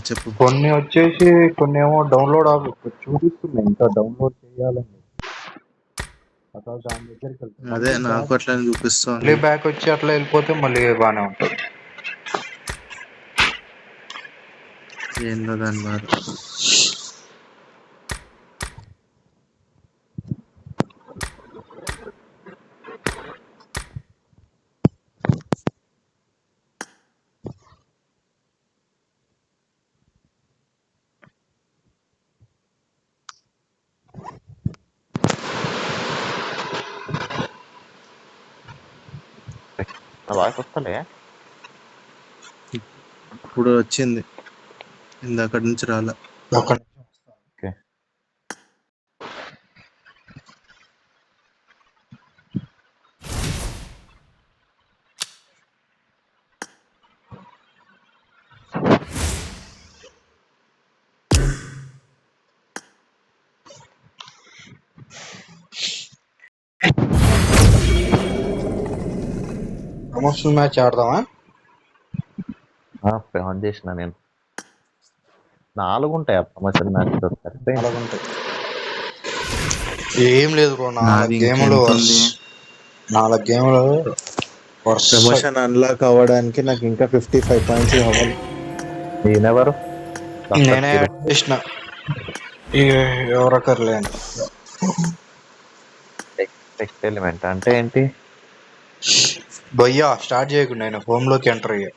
S4: చెప్పు.
S3: కొన్ని వచ్చేసి కొన్ని ఏమో డౌన్లోడ్ చూపిస్తున్నాయి, ఇంకా డౌన్లోడ్ చేయాలని. అసలు దాని దగ్గరికి వెళ్తాం
S4: అదే నాకు అట్లా చూపిస్తుంది.
S3: మళ్ళీ బ్యాక్ వచ్చి అట్లా వెళ్ళిపోతే మళ్ళీ బాగానే ఉంటుంది.
S4: ఏందో దాని బాధ.
S2: నా వాయిస్ వస్తలే.
S4: ఇప్పుడు వచ్చింది, ఇందాక నుంచి రాలే.
S3: ఒక
S2: ఓకే.
S3: ప్రమోషనల్ మ్యాచ్ ఆడదామా?
S2: ఆన్ చేసిన నేను. 4 ఉంటాయి ఆ ప్రమోషన్ మ్యాచ్ సరిపోయింది.
S3: అలాగుంటాయి. ఏం లేదు బ్రో,
S4: నాది
S3: 4 గేములు
S4: ఇంకెంత ఉంది?
S3: 4 గేములు
S4: ప్రమోషన్ అన్లాక్ అవ్వడానికి నాకు ఇంకా 55 points కావాలి.
S2: నేనెవరు?
S3: నేనే యాడ్ చేసిన ఎవరొకరు
S2: టెక్స్ట్ ఎలిమెంట్ అంటే ఏంటి?
S3: భయ్యా స్టార్ట్ చేయకుండా నేను హోమ్ లోకి ఎంటర్ అయ్యా.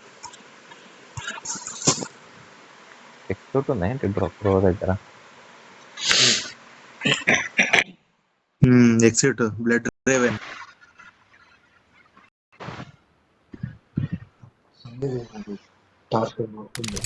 S2: టెక్స్ట్ ఉంది ఏంటి బ్రో దగ్గర?
S4: Exit blood raven.
S3: టాస్క్ అవుతుంది.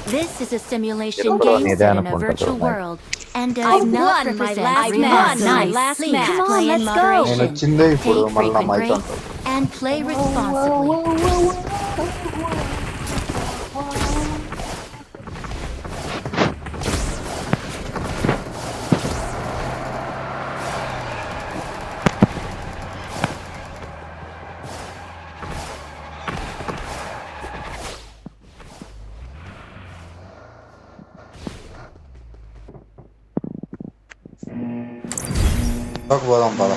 S1: This is a simulation
S2: Pero
S1: game
S2: ni
S1: set
S2: idea
S1: in a
S2: na
S1: virtual
S2: punta to.
S1: world and
S8: I
S1: does not
S8: won my
S1: represent
S8: last
S1: reality.
S8: match.
S1: Nice.
S8: Last
S1: Sleep.
S8: match.
S1: Come on,
S8: Play in
S1: let's go.
S3: నేను
S8: moderation.
S3: వచ్చిందే ఇప్పుడు
S1: Take
S3: మళ్ళీ
S1: frequent
S3: మైక్
S1: breaks
S3: అంటారు.
S1: and play responsibly.
S3: పోదాం పద.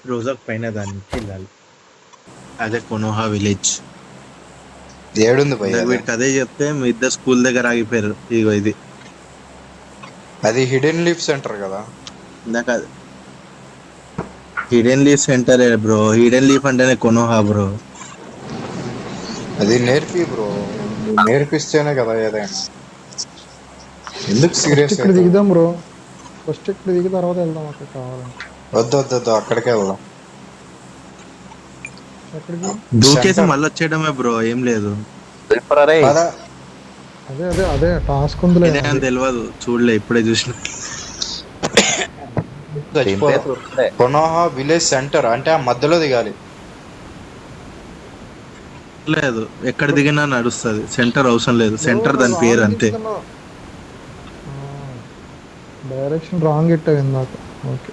S4: రోజాకు పైన దానికి వెళ్ళాలి. అదే కొనోహా విలేజ్.
S3: ఏడుంది పోయి
S4: వీటికి అదే చెప్తే మీ ఇద్దరు స్కూల్ దగ్గర ఆగిపోయారు. ఇగో ఇది
S3: అది హిడెన్ లీఫ్ సెంటర్ కదా.
S4: ఇందాక hidden leaf centre bro. Hidden leaf అంటేనే కొనోహా బ్రో.
S3: అది నేర్పి బ్రో, నేర్పిస్తేనే కదా ఏదైనా. ఎందుకు సీరియస్
S9: ఇక్కడ దిగుదాం బ్రో. ఫస్ట్ ఇక్కడ దిగి తర్వాత వెళ్దాం అక్కడ కావాలంటే.
S3: వద్దు వద్దు వద్దు, అక్కడికే వెళ్దాం.
S9: ఎక్కడికి?
S4: దూకేసి మళ్ళీ వచ్చేయడమే బ్రో, ఏం లేదు.
S2: రే
S3: పద.
S9: అదే అదే అదే టాస్క్ ఉందిలే.
S4: ఇదే అని తెలియదు, చూడలే, ఇప్పుడే చూసిన.
S3: కొనోహా విలేజ్ సెంటర్ అంటే ఆ మధ్యలో దిగాలి.
S4: లేదు, ఎక్కడ దిగినా నడుస్తుంది. సెంటర్ అవసరం లేదు. సెంటర్ దాని పేరు అంతే.
S9: డైరెక్షన్ రాంగ్ ఇట్టావు ఇందాక. ఓకే,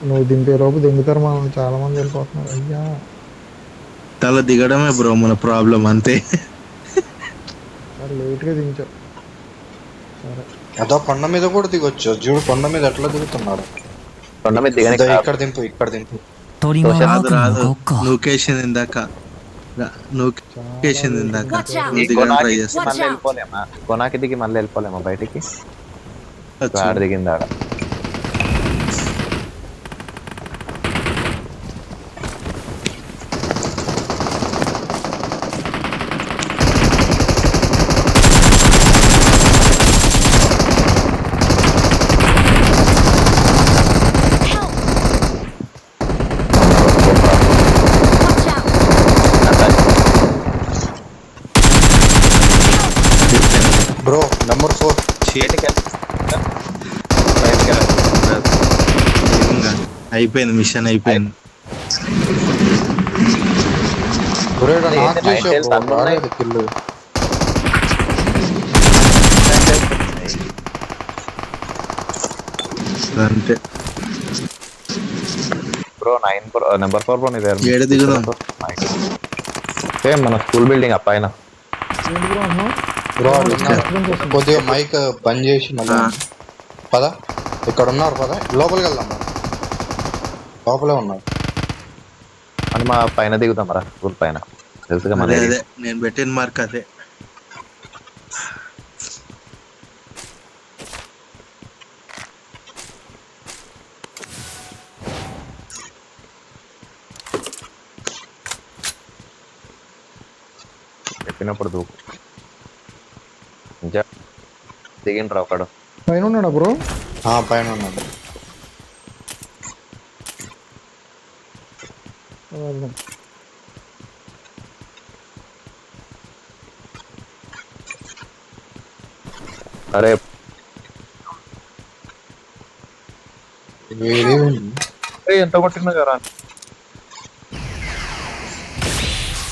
S9: నువ్వు దింపే లోపు దింగుతారు మనం. చాలా మంది వెళ్ళిపోతున్నారు. అయ్యా
S4: తల దిగడమే బ్రో మన ప్రాబ్లం, అంతే.
S9: లేట్గా దించావు. సరే,
S3: అదో కొండ మీద కూడా దిగొచ్చు. చూడు కొండ మీద ఎట్లా దిగుతున్నాడు.
S2: కొండ మీద దిగని
S3: ఇక్కడ దింపు, ఇక్కడ దింపు.
S7: 鳥間マー
S4: రాదు
S7: クに
S4: రాదు,
S7: 向こうか。
S4: నూకేసింది ఇందాక. నూకేసింది ఇందాక. నువ్వు దిగడం ట్రై చేస్తా.
S2: మళ్ళీ వెళ్ళిపోలేమా? కొనాకి దిగి మళ్ళీ వెళ్ళిపోలేమా బయటికి? ఆడ దిగింది ఆడ.
S3: బ్రో నెంబర్ 4
S4: అయిపోయింది, మిషన్ అయిపోయింది.
S3: కిల్లు.
S4: అంతే
S2: బ్రో 9 నెంబర్ 4 బ్రో. ఇదే
S4: ఏడు దిగుదాం.
S2: సేమ్ మన స్కూల్ బిల్డింగ్ ఆ పైన.
S9: ఏంటి బ్రో అన్నావు?
S3: బ్రో కొద్దిగా మైక్ బంద్ చేసి మళ్ళీ పద. ఇక్కడ ఉన్నారు, పద లోపలికి వెళ్దాం. లోపలే ఉన్నారు.
S2: అని మా పైన దిగుతాం రా, స్కూల్ పైన. తెలుసుగా మన
S4: అదే
S2: ఏరియా.
S4: అదే నేను పెట్టిన మార్క్ అదే.
S2: చెప్పినప్పుడు దూకు. ఇంకా దిగిండ్రా ఒకడు.
S9: పైన ఉన్నాడా బ్రో?
S3: పైన ఉన్నాడు.
S9: వెళ్దాం.
S2: అరే ఎంత కొట్టినా కదా.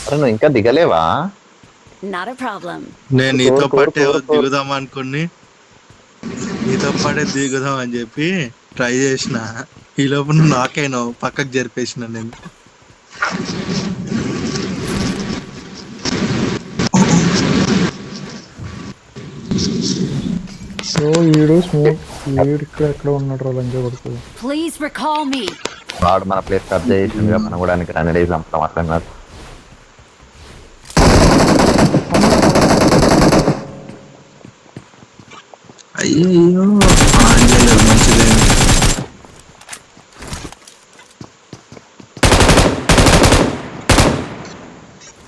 S2: అరే నువ్వు ఇంకా దిగలేవా?
S1: Not a problem.
S4: నేను నీతో పాటే దిగుదాం అనుకుని, నీతో పాటే దిగుదాం అని చెప్పి ట్రై చేసిన. ఈ లోపల నువ్వు నాకైనావు, పక్కకు జరిపేసిన నేను.
S9: వీడు స్మోక్ వీడు ఇక్కడ ఎక్కడ ఉన్నాడు లంచ కొడుతుంది.
S1: Please recall me.
S2: వాడు మన ప్లేస్ కట్ చేసిందిగా, మనం కూడా రన్ డేస్ చంపుతాం అట్లా.
S4: అయ్యో ఆంజనేయులు మంచిదే.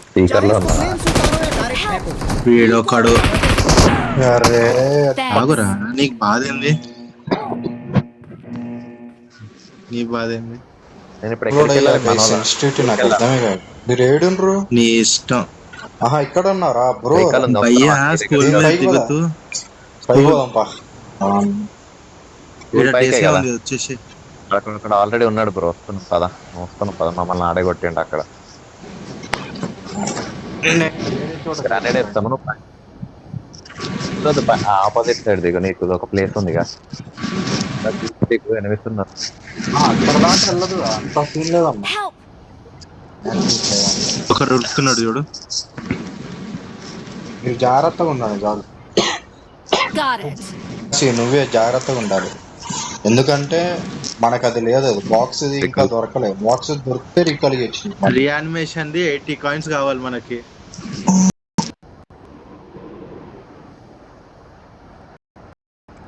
S2: స్పీకర్ లో ఉన్నా.
S4: వీడొకడు.
S3: అరే
S4: ఆగురా, నీకు బాధ ఏంది? నీ బాధ ఏంది?
S2: నేను ఇప్పుడు ఎక్కడికి వెళ్ళాలి మన వాళ్ళ?
S3: సెన్సిటివిటీ నాకు అర్థమే కాదు. మీరు ఏడుండ్రు?
S4: నీ ఇష్టం
S3: ఆహా ఇక్కడ ఉన్నారా బ్రో?
S2: వెహికల్ ఉంది,
S4: భయ్యా
S2: వస్తున్నావా? నీ
S4: స్కూల్
S2: దగ్గర
S4: మీద దిగుతూ
S3: పైపోదాంపా.
S2: స్కూల్ పైకే
S4: డేసే
S2: కదా.
S4: ఉంది వచ్చేసి.
S2: అక్కడ ఆల్రెడీ ఉన్నాడు బ్రో. వస్తున్నాం పద మమ్మల్ని ఆడగొట్టిండు అక్కడ. గ్రానైడ్ వేస్తాము, నువ్వు ఆపోజిట్ సైడ్ దిగు. నీకు ఒక ప్లేస్ ఉందిగా, దిగు ఎనిమిస్తున్నారు.
S3: అక్కడ దాకా వెళ్ళదు, అంత సీన్ లేదమ్మా.
S1: Help!
S4: ఒకరు ఉరుకుతున్నాడు చూడు.
S3: మీరు జాగ్రత్తగా ఉండాలి చాలు.
S1: Got it.
S3: నువ్వే జాగ్రత్తగా ఉండాలి, ఎందుకంటే మనకు అది లేదు. అది బాక్స్ ఇంకా దొరకలేదు. బాక్స్ దొరికితే రీకాల్ ఇచ్చింది.
S4: రియానిమేషన్ ది 80 కాయిన్స్ కావాలి మనకి.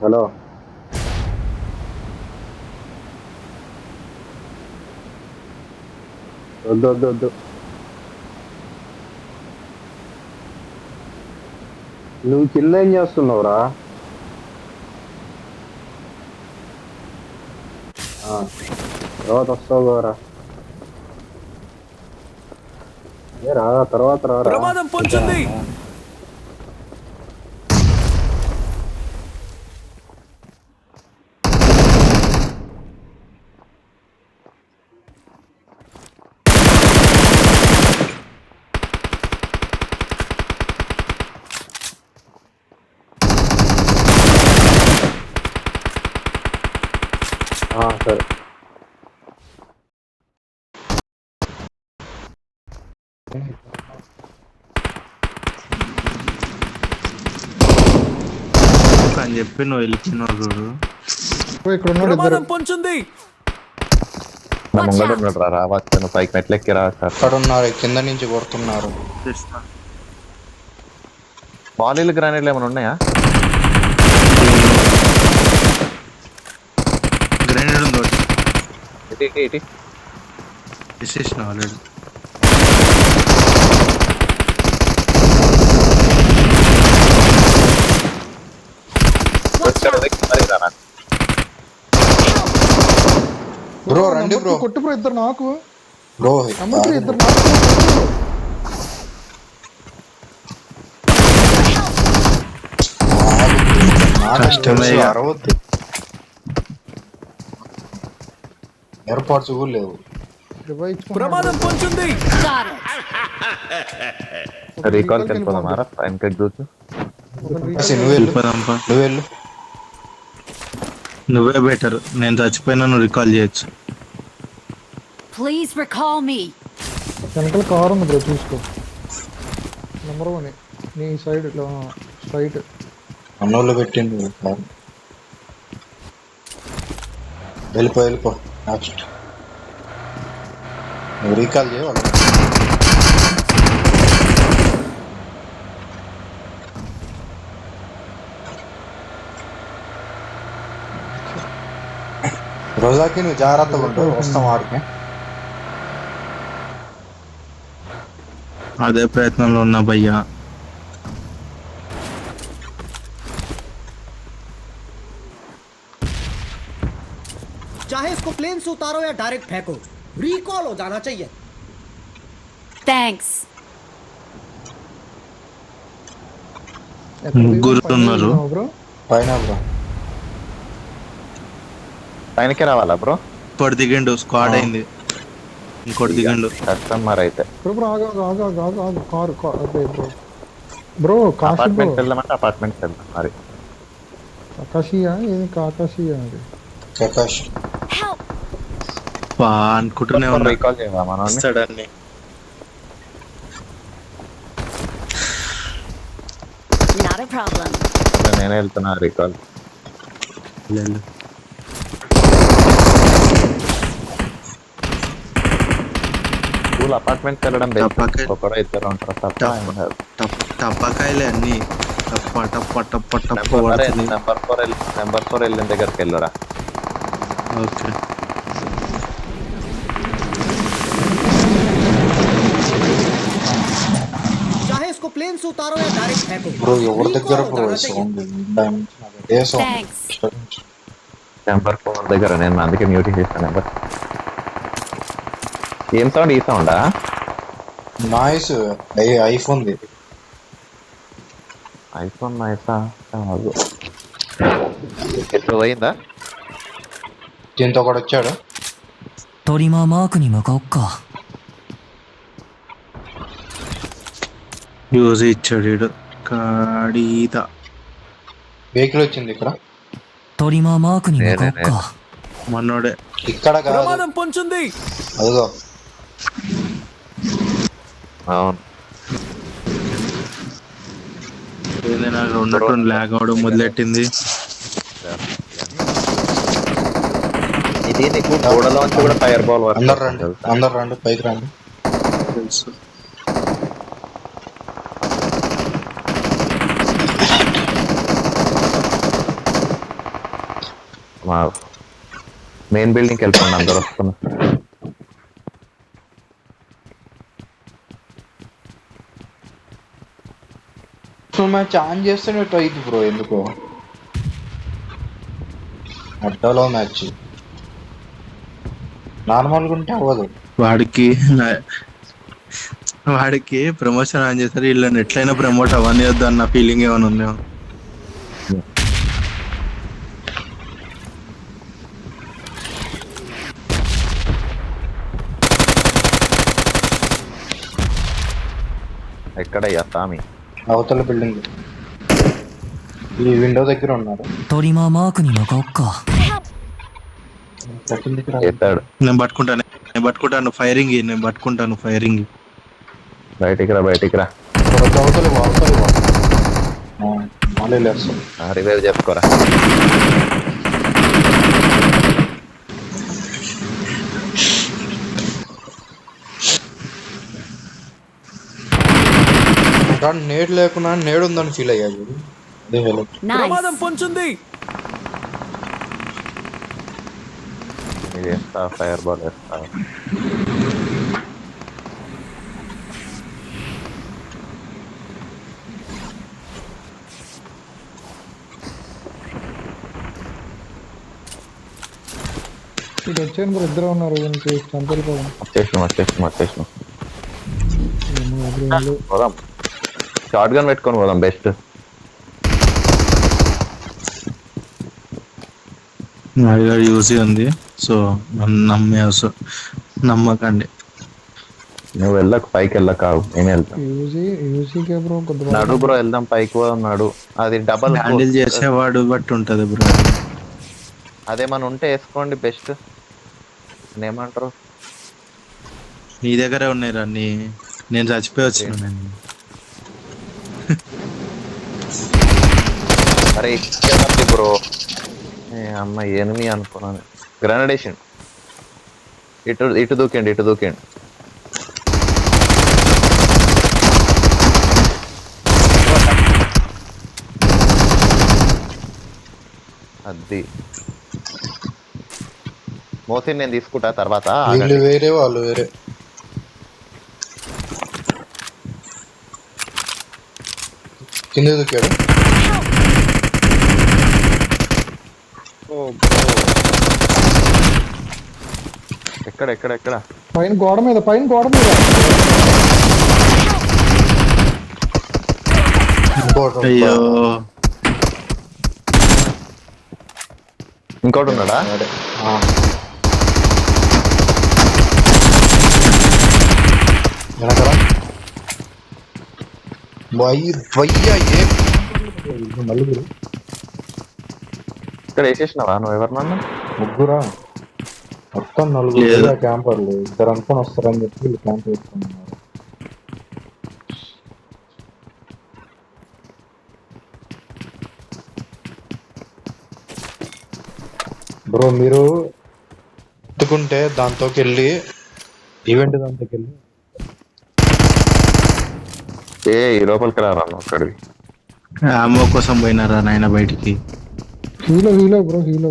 S3: హలో వద్దు నువ్వు కింద ఏం చేస్తున్నావురా? తర్వాత వస్తావు కదరా. రా తర్వాత రా.
S5: ప్రమాదం పొంచింది.
S3: సరే
S4: అని చెప్పి నువ్వు వెళ్ళిపోయినావు చూడు.
S9: ఇక్కడ ఉన్నాడు ఇద్దరు.
S5: ప్రమాదం పొంచింది.
S2: నా ముంగడు ఉన్నాడు రా. రావచ్చు, నువ్వు పైకి మెట్లెక్కి రా సార్.
S3: ఎక్కడ ఉన్నారు? కింద నుంచి కొడుతున్నారు.
S2: బాలీలు గ్రానైడ్లు ఏమైనా ఉన్నాయా?
S4: గ్రైండర్ ఉంది ఒకటి.
S2: ఇటు
S4: తీసేసిన ఆల్రెడీ.
S3: బ్రో రండి బ్రో.
S9: కొట్టు బ్రో, ఇద్దరు నాకు
S3: బ్రో
S9: అమ్మత్రి, ఇద్దరు నాకు.
S4: కష్టమే.
S3: అరవద్దు, ఏర్పాటు కూడా లేవు.
S5: ప్రమాదం పొంచింది.
S1: Got it.
S2: రీకాల్కి వెళ్ళిపోదాం మారా. పైన చూసి
S3: నువ్వు వెళ్ళు,
S4: వెళ్ళిపోదాంపా.
S3: నువ్వు వెళ్ళు.
S4: నువ్వే బెటర్. నేను చచ్చిపోయినా నువ్వు రికాల్ చేయొచ్చు.
S1: Please recall me.
S9: వెనకాల కార్ ఉంది బ్రో, చూసుకో. నెంబర్ 1 నీ సైడ్ ఇట్లా స్ట్రైట్.
S3: అన్నోళ్ళు పెట్టింది. వెళ్ళిపో నెక్స్ట్. నువ్వు రీకాల్ చేయవాలి. రోజాకి నువ్వు జాగ్రత్తగా ఉంటావు. వస్తాం ఆడికి.
S4: అదే ప్రయత్నంలో ఉన్నా భయ్యా.
S8: चाहे इसको प्लेन से उतारो या डायरेक्ट फेंको, रिकॉल हो जाना चाहिए.
S1: Thanks.
S4: ముగ్గురు ఉన్నారు.
S9: బ్రో
S3: పైన బ్రో.
S2: పైనకే రావాలా బ్రో?
S4: ఇప్పుడు దిగిండు, స్క్వాడ్ అయింది. ఇంకోటి దిగిండు.
S2: కష్టం మరి అయితే.
S9: బ్రో ఆగు కారు అదే బ్రో కాశీ బ్రో.
S2: అపార్ట్మెంట్స్ వెళ్దామంటే అపార్ట్మెంట్స్ వెళ్దాం మరి.
S9: కాకాశియా ఏది? కాకాశియా అది.
S3: ప్రకాష్
S1: Help!
S4: అనుకుంటూనే ఉన్నా
S2: రీకాల్ చేయవా మనం?
S4: వస్తాడని.
S1: Not a problem.
S2: నేనే వెళ్తున్నా రీకాల్. స్కూల్ అపార్ట్మెంట్స్ వెళ్ళడం ఒకడో ఇద్దరు ఉంటారు తప్ప.
S4: టపాకాయలే అన్ని. టప్ప టప్ప టప్ప టప్ప పడుతుంది.
S2: నెంబర్ 4 వెళ్ళిన దగ్గరికి వెళ్ళరా.
S4: ఓకే.
S8: चाहे इसको प्लेन से उतारो या डायरेक्ट फेंको,
S3: బ్రో ఎవరి దగ్గర
S8: recall हो
S3: బ్రో
S8: जाना चाहिए.
S3: సౌండ్ ఏ సౌండ్?
S1: Thanks.
S2: నెంబర్ 4 దగ్గర నేను అందుకే మ్యూట్ చేస్తాను. నెంబర్ ఏం సౌండ్? ఈ సౌండా?
S3: నాయిస్ ఐఫోన్ ది.
S2: ఐఫోన్ నాయిసా? ఎప్పుడు పోయిందా?
S3: దీంతో కూడా వచ్చాడు.
S7: トリマーマークに向かおっか。
S4: యూజ్ ఇచ్చాడు ఈడు. కాడీదా
S3: వెహికల్ వచ్చింది ఇక్కడ.
S7: トリマーマークに向かおっか。
S4: మనోడే.
S3: ఇక్కడ కాదు,
S5: ప్రమాదం పొంచుంది.
S3: అదిగో.
S2: అవును.
S4: ఏంది నాకు ఉన్నట్టు లాగ్ అవడం మొదలెట్టింది.
S2: ఇది నీకు గోడలోంచి కూడా ఫైర్ బాల్
S3: అందరు రండి, అందరు రండి, పైకి రండి.
S4: తెలుసు.
S2: మెయిన్ బిల్డింగ్కి వెళ్ళిపోండి, అందరు వస్తున్నారు.
S3: నువ్వు మ్యాచ్ ఆన్ చేస్తేనే అయింది బ్రో, ఎందుకో అడ్డాలో మ్యాచ్ నార్మల్గా ఉంటే అవ్వదు.
S4: వాడికి ప్రమోషన్ ఆన్ చేస్తారు, వీళ్ళని ఎట్లయినా ప్రమోట్ అవన్నీ వద్దు అన్న ఫీలింగ్ ఏమైనా ఉందేమో.
S2: ఎక్కడయ్యా సామి?
S3: అవతల బిల్డింగ్ ఈ విండో దగ్గర ఉన్నారు.
S7: トリマーマークに向かおっか。
S2: ఎత్తాడు.
S4: నేను పట్టుకుంటాను ఫైరింగ్, నేను పట్టుకుంటాను ఫైరింగ్.
S2: బయటికి రా, బయటికి రా.
S3: అవతలి మళ్ళీ లేస్తాం.
S2: రివైవ్ చేసుకోరా.
S3: కానీ నేడు లేకున్నా నేడు ఉందని ఫీల్ అయ్యా చూడు. అదే హెల్ప్.
S5: ప్రమాదం పొంచుంది.
S2: ఇది వేస్తా, ఫైర్ బాల్ వేస్తా.
S9: ఇటు వచ్చాను బ్రో, ఇద్దరు ఉన్నారు. ఇంకే చంపలు కూడా
S2: వచ్చేసినాం. పోదాం, షార్ట్ గన్ పెట్టుకొని పోదాం బెస్ట్.
S4: నా దగ్గర యూసీ ఉంది, సో నమ్మకండి.
S2: నువ్వు వెళ్ళకు, పైకి వెళ్ళక, నేను వెళ్తాను.
S9: యూసీకే బ్రో కొద్దిగా
S2: నడు బ్రో, వెళ్దాం, పైకి పోదాం. నడు. అది డబల్
S4: హ్యాండిల్ చేసేవాడు బట్టి ఉంటది బ్రో.
S2: అదేమన్నా ఉంటే వేసుకోండి బెస్ట్. ఏమంటారు?
S4: నీ దగ్గరే ఉన్నాయి రా, నేను చచ్చిపోయి వచ్చిన.
S2: అరే బ్రో, అమ్మ ఎనిమి అనుకున్నాను. గ్రనడేషన్. ఇటు దూకండి. అది మోసిన్ నేను తీసుకుంటా తర్వాత.
S3: వీళ్ళు వేరే, వాళ్ళు వేరే. కింద దూకాడు.
S2: ఎక్కడ?
S9: పైన గోడ మీద
S4: అయ్యో,
S2: ఇంకోటి ఉన్నాడా?
S3: వెనకరా నలుగురు.
S2: ఇక్కడ వేసేసినావా నువ్వు? ఎవరినన్నా?
S3: ముగ్గురా, మొత్తం నలుగురు క్యాంపర్లు. ఇద్దరు అనుకుని వస్తారని చెప్పి వీళ్ళు క్యాంప్ వేసుకున్నారు. బ్రో మీరు ఎత్తుకుంటే దాంతోకి వెళ్ళి ఈవెంట్ దాంతోకి వెళ్ళి
S2: ఈ లోపలికి రారా అక్కడికి.
S4: అమ్మో కోసం పోయినారా నాయన బయటికి.
S9: హీలో బ్రో, హీలో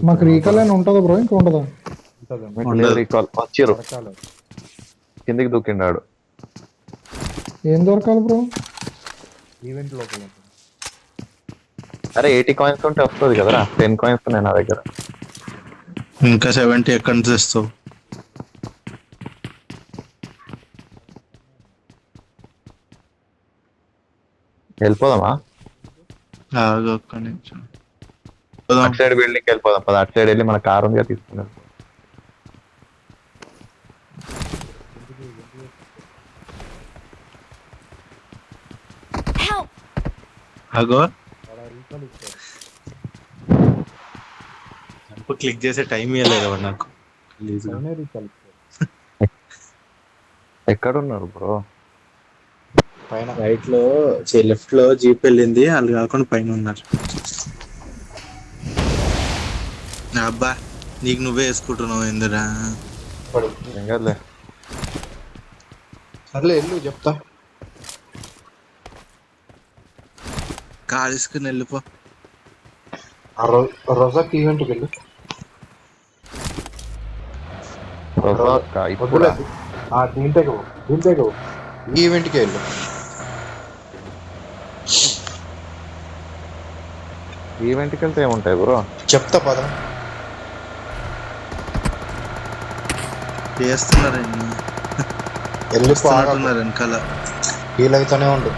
S9: మాకు రీకాల్ అని ఉంటుందా బ్రో? ఇంకా ఉండదా?
S2: వచ్చిర్రు, కిందికి దూకిండాడు.
S9: ఏం దొరకాలి బ్రో?
S3: ఈవెంట్ లోపల.
S2: అరే 80 కాయిన్స్ ఉంటే వస్తుంది కదరా. 10 కాయిన్స్ ఉన్నాయి నా దగ్గర.
S4: ఇంకా 70 ఎక్కడి నుంచి తెస్తావు?
S2: వెళ్ళిపోదామా?
S4: ఆగు ఒక్క నిమిషం.
S2: అటు సైడ్ బిల్డింగ్కి వెళ్ళిపోదాం పద. అటు సైడ్ వెళ్ళి మన కారు ఉందిగా తీసుకున్నాం.
S1: Help!
S4: ఆగో క్లిక్ చేసే టైం ఇవ్వలేదు వాడు నాకు.
S2: ఎక్కడున్నారు బ్రో?
S3: పైన
S4: రైట్ లో లెఫ్ట్ లో జీప్ వెళ్ళింది, వాళ్ళు కాకుండా పైన ఉన్నారు. అబ్బా నీకు నువ్వే వేసుకుంటున్నావు ఎందురా?
S2: ఏం కాదులే.
S3: సర్లే వెళ్ళు చెప్తా.
S4: కారు తీసుకుని వెళ్ళిపో.
S3: రోజాకి ఈవెంట్కి వెళ్ళు.
S2: ఇప్పుడు
S3: వద్దులేదు. దీంట్లో ఈ ఈవెంట్కి వెళ్ళు.
S2: ఈవెంట్కి వెళ్తే ఏముంటాయి బ్రో?
S3: చెప్తా పద.
S4: చేస్తున్నారు
S3: వెళ్ళిపోతున్నారు
S4: వెనకాల.
S3: వీలైతేనే ఉండు.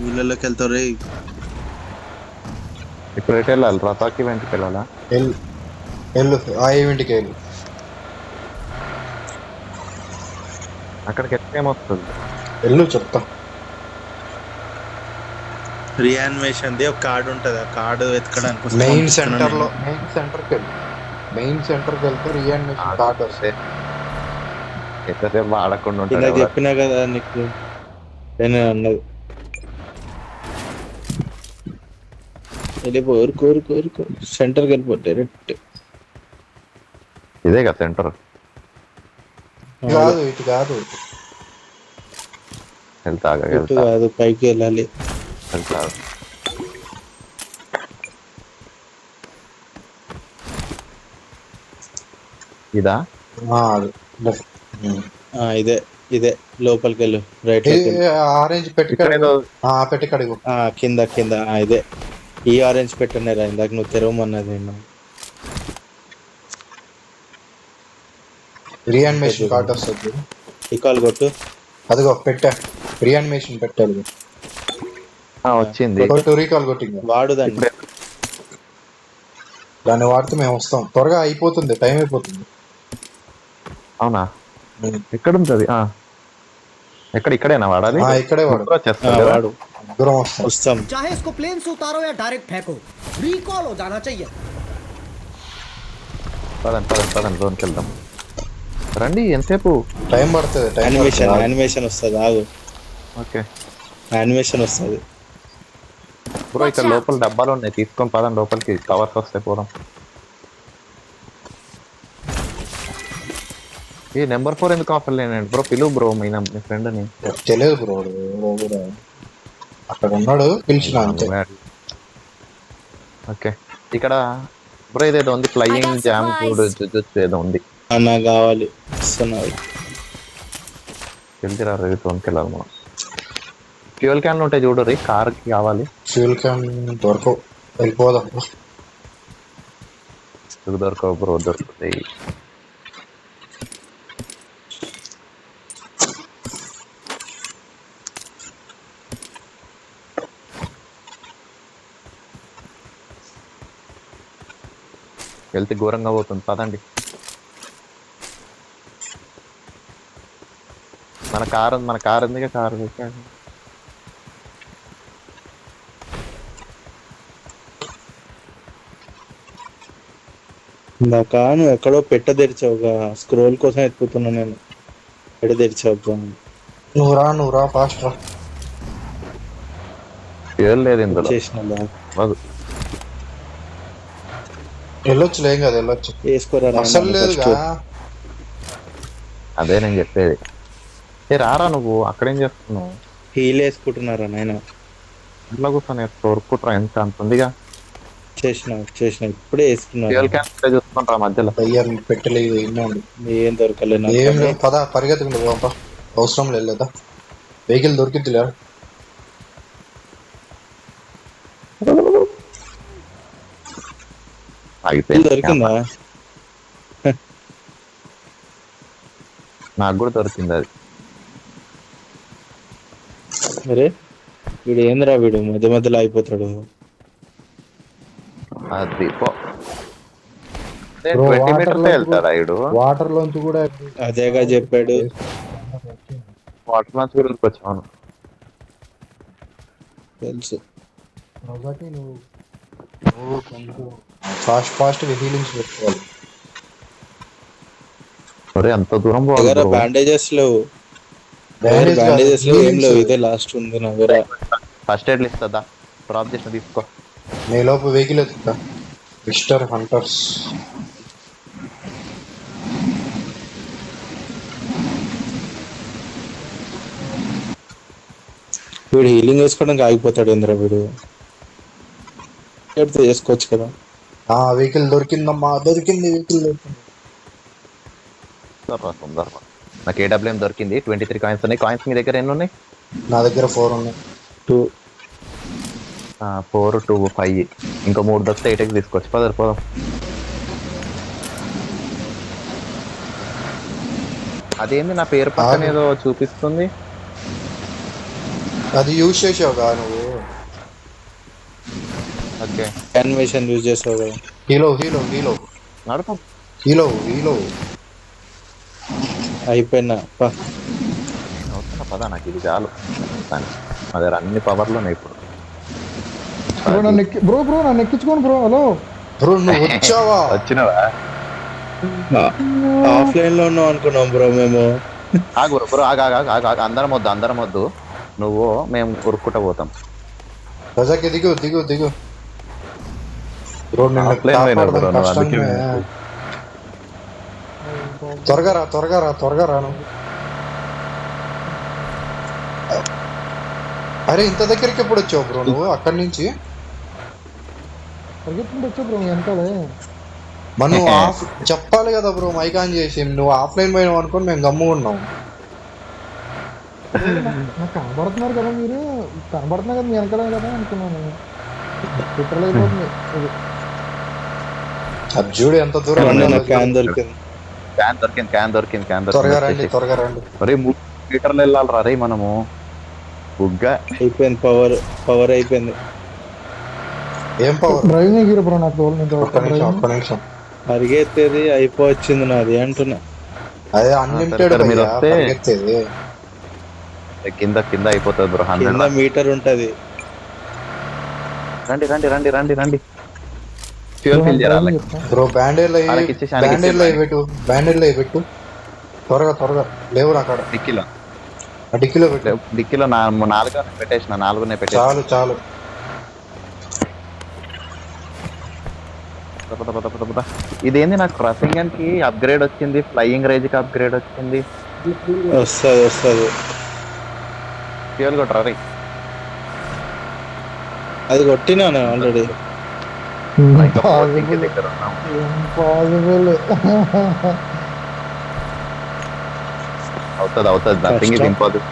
S4: వీళ్ళలోకి వెళ్తారు రే.
S2: ఇప్పుడు ఎటు వెళ్ళాలి? రథాకి ఈవెంట్కి వెళ్ళాలా?
S3: వెళ్ళు ఆ ఈవెంట్కి వెళ్ళు.
S2: అక్కడికి ఎట్లా ఏమొస్తుంది?
S3: వెళ్ళు చెప్తా.
S4: రియానిమేషన్ ది ఒక కార్డు ఉంటది, ఆ కార్డు వెతకడానికి
S3: మెయిన్ సెంటర్కి వెళ్ళు. మెయిన్ సెంటర్కి వెళ్తే రియానిమేషన్ కార్డ్ వస్తాయి.
S2: ఎంతసేపు వాడకుండా
S4: ఇలా
S2: ఉంటాడు.
S4: చెప్పినా కదా నీకు నేను అన్నది. వెళ్ళిపో ఊరుకో సెంటర్కి వెళ్ళిపో డైరెక్ట్.
S2: ఇదే కదా సెంటర్.
S3: ఇటు కాదు
S2: వెళ్తా
S4: ఇటు కాదు, పైకి వెళ్ళాలి.
S2: వెళ్తా. ఇదా?
S4: ఇదే లోపలికి వెళ్ళు. రైట్
S3: ఆరెంజ్ పెట్టి కడుగు.
S4: కింద ఇదే ఈ ఆరెంజ్ పెట్టున్నారా ఇందాక నువ్వు తెరవమన్నది.
S3: రియానిమేషన్ కార్డ్ వస్తుంది.
S4: ఈ కాల్ కొట్టు.
S3: అదిగో పెట్టా. రియానిమేషన్ పెట్టాలి.
S2: వచ్చింది.
S3: రీకాల్ కొట్టింది.
S4: వాడు దాన్ని.
S3: దాన్ని వాడితే మేము వస్తాం. త్వరగా అయిపోతుంది, టైం అయిపోతుంది.
S2: అవునా? ఎక్కడ ఉంటుంది? ఇక్కడేనా వాడాలి?
S3: ఇక్కడే వాడు.
S4: వాడు
S3: దూరం
S4: వస్తాం.
S8: चाहे इसको प्लेन से उतारो या डायरेक्ट फेंको, रिकॉल हो जाना चाहिए.
S2: పదండి జోన్కి వెళ్దాం. రండి. ఎంతసేపు?
S3: టైం పడుతుంది.
S4: యానిమేషన్ వస్తుంది. ఆగు.
S2: ఓకే
S4: యానిమేషన్ వస్తుంది
S2: బ్రో. ఇక్కడ లోపల డబ్బాలు ఉన్నాయి, తీసుకొని పదండి లోపలికి. కవర్స్ వస్తాయి, పోదాం. ఈ నెంబర్ 4 ఎందుకు ఆఫర్ లేనండి బ్రో? పిలువు బ్రో మీ ఫ్రెండ్ని.
S3: తెలియదు బ్రో, అక్కడ ఉన్నాడు, పిలిచిన అంతే.
S2: ఓకే. ఇక్కడ బ్రో ఇదేదో ఉంది, ఫ్లయింగ్ జామ్ ఏదో ఉంది.
S4: అన్న కావాలి వస్తున్నారు.
S2: తెలిసిరా రేటుకి వెళ్ళాలి మనం. ఫ్యూయల్ క్యాన్లు ఉంటాయి చూడు రీ, కార్కి కావాలి.
S3: ఫ్యూయల్ క్యాన్ దొరకవు, వెళ్ళిపోదాం.
S2: దొరకవు బ్రో, దొరుకుతాయి. వెళ్తే ఘోరంగా పోతుంది, పదండి. మన కారు ఉంది, కారు
S4: ఇందాక నువ్వు ఎక్కడో తెరిచావుగా, స్క్రోల్ కోసం ఎత్తుకుతున్నా నేను. ఎడ తెరిచావు?
S3: నువ్వు రా ఫాస్ట్ రా.
S2: ఫ్యూయల్ లేదు ఇందులో.
S4: చేసిన
S3: వెళ్ళొచ్చు, లేం కదా, వెళ్ళొచ్చు.
S4: వేసుకోరా.
S3: అసలు లేదుగా.
S2: అదే నేను చెప్పేది. రారా నువ్వు, అక్కడేం చేస్తున్నావు?
S4: హీల్ వేసుకుంటున్నారా నాయన?
S2: ఇంట్లో కూర్చొని తోరుకుంటారా, ఎంత అంత ఉందిగా.
S4: చేసిన ఇప్పుడే వేసుకున్నా.
S2: ఫ్యూయల్ క్యాన్ చూసుకుంటారా మధ్యలో?
S3: పెట్టలేదు,
S4: ఏం దొరకలేదు.
S3: ఏం లేదు, పద పరిగెత్తుకుంటూ పోపా. అవసరం లేదా, వెహికల్ దొరికిద్ది లేదా?
S2: ఆగిపోయింది
S4: దొరికిందా?
S2: నాకు కూడా దొరికింది అది.
S4: అరే వీడు ఏందిరా, వీడు మధ్య మధ్యలో అయిపోతాడు.
S2: అది
S9: Bro,
S2: 20
S9: water
S2: మీటర్స్
S9: లో
S2: వెళ్తారా ఇడు?
S9: వాటర్ లోంచి కూడా
S4: అదేగా చెప్పాడు.
S2: వాటర్ నుంచి కూడా వచ్చాను.
S4: తెలుసు.
S9: రోజాకి నువ్వు కొంచెం ఫాస్ట్ హీలింగ్స్ పెట్టుకోవాలి.
S2: ఒరే అంత దూరం
S4: దగ్గర
S2: పోవాలి.
S4: బ్యాండేజెస్ లేవు,
S9: Bandage
S4: బ్యాండేజెస్
S9: కాదు,
S4: లేవు, ఏం
S9: healings.
S4: లేవు. ఇదే లాస్ట్ ఉంది నా దగ్గర.
S2: ఫస్ట్ ఎయిడ్ ఇస్తుందా? డ్రాప్ చేసిన తీసుకో.
S3: నీ లోపు వెహికల్ ఎత్తుతా. Mister hunters.
S4: వీడు హీలింగ్ వేసుకోవడానికి ఆగిపోతాడు ఏంద్రా వీడు. ఎడితే చేసుకోవచ్చు కదా.
S3: వెహికల్ దొరికిందమ్మా, దొరికింది వెహికల్ దొరికింది.
S2: తొందరగా నాకు ఏడబ్ల్యూఎం దొరికింది. 23 కాయిన్స్ ఉన్నాయి. కాయిన్స్ మీ దగ్గర ఎన్ని ఉన్నాయి?
S3: నా దగ్గర 4 ఉన్నాయి.
S4: 2
S2: 4 2 5 ఇంకా 3 దొరికితే 8 తీసుకోవచ్చు. పోదాం. అదేంది నా పేరు పక్కన ఏదో చూపిస్తుంది?
S3: అది యూజ్ చేసావుగా నువ్వు.
S2: ఓకే
S4: యానిమేషన్ యూజ్ చేస్తావు కదా.
S3: హీలో
S2: నడుపు.
S3: హీలో
S4: అయిపోయినా
S2: అవుతున్నా పదా, నాకు ఇది చాలు. మా దగ్గర అన్ని పవర్లు ఉన్నాయి ఇప్పుడు.
S9: నన్ను ఎక్కించుకోండి బ్రో. హలో
S3: బ్రో, నువ్వు వచ్చావా?
S2: వచ్చినవా?
S4: ఆఫ్లైన్ లో ఉన్నాం అనుకున్నాం బ్రో మేము.
S2: ఆగు బ్రో, ఆగు. అందరం వద్దు. నువ్వు మేము ఉరుక్కుంటా పోతాం.
S3: రజాకి దిగు. బ్రో నిన్ను
S2: Offline పోయినా
S3: కాపాడడం
S2: బ్రో, నువ్వు
S3: కష్టంగా. త్వరగా రా నువ్వు. అరే ఇంత దగ్గరికి ఎప్పుడు వచ్చావు బ్రో నువ్వు అక్కడి నుంచి?
S9: పరిగెత్తుకుంటూ వచ్చా బ్రో వెనకాలే.
S3: మనం ఆఫ్ చెప్పాలి కదా బ్రో, మైక్ ఆన్ చేసి. నువ్వు ఆఫ్లైన్ పోయినావు అనుకోని మేము గమ్ముగా ఉన్నాం.
S9: నాకు కనబడుతున్నారు కదా మీరు, కనబడుతున్నా కదా మీ వెనకాలే కదా అనుకున్నాను. ట్విట్టర్లో అయిపోతుంది ఇది.
S3: అది చూడు ఎంత దూరం
S4: నాకు క్యాన్ దొరికింది.
S2: క్యాన్ దొరికింది.
S3: త్వరగా రండి.
S2: 3 మీటర్లు వెళ్ళాలి రా రే మనము. బుగ్గా
S4: అయిపోయింది, పవర్ అయిపోయింది.
S3: ఏం పవర్?
S9: డ్రైవింగ్ హీరో బ్రో నాకు తోలు.
S3: ఒక్క నిమిషం.
S4: పరిగెత్తేది అయిపోవచ్చింది నాది అంటున్నా.
S3: అదే అన్లిమిటెడ్
S2: మీరు వస్తే
S3: పరిగెత్తేది.
S2: కింద అయిపోతుంది బ్రో. 100
S4: కింద మీటర్ ఉంటది.
S2: రండి. ఫ్యూల్ ఫిల్ చేయాలి
S3: బ్రో. బ్యాండేజ్ పెట్టు. త్వరగా లేవురా అక్కడ.
S2: డిక్కీలో
S3: పెట్టు.
S2: డిక్కీలో 4 పెట్టేసిన. 4 పెట్టేసిన.
S3: చాలు.
S2: ఇదేంది నాకు క్రాసింగ్ కి అప్గ్రేడ్ వచ్చింది, ఫ్లయింగ్ రేంజ్ కి అప్గ్రేడ్ వచ్చింది.
S4: వస్తుంది.
S2: ఫ్యూల్ కొట్టరా రే.
S4: అది కొట్టినాను ఆల్రెడీ.
S2: దగ్గర ఉన్నాం.
S9: ఇంపాసిబుల్.
S2: అవుతుంది. Nothing is impossible.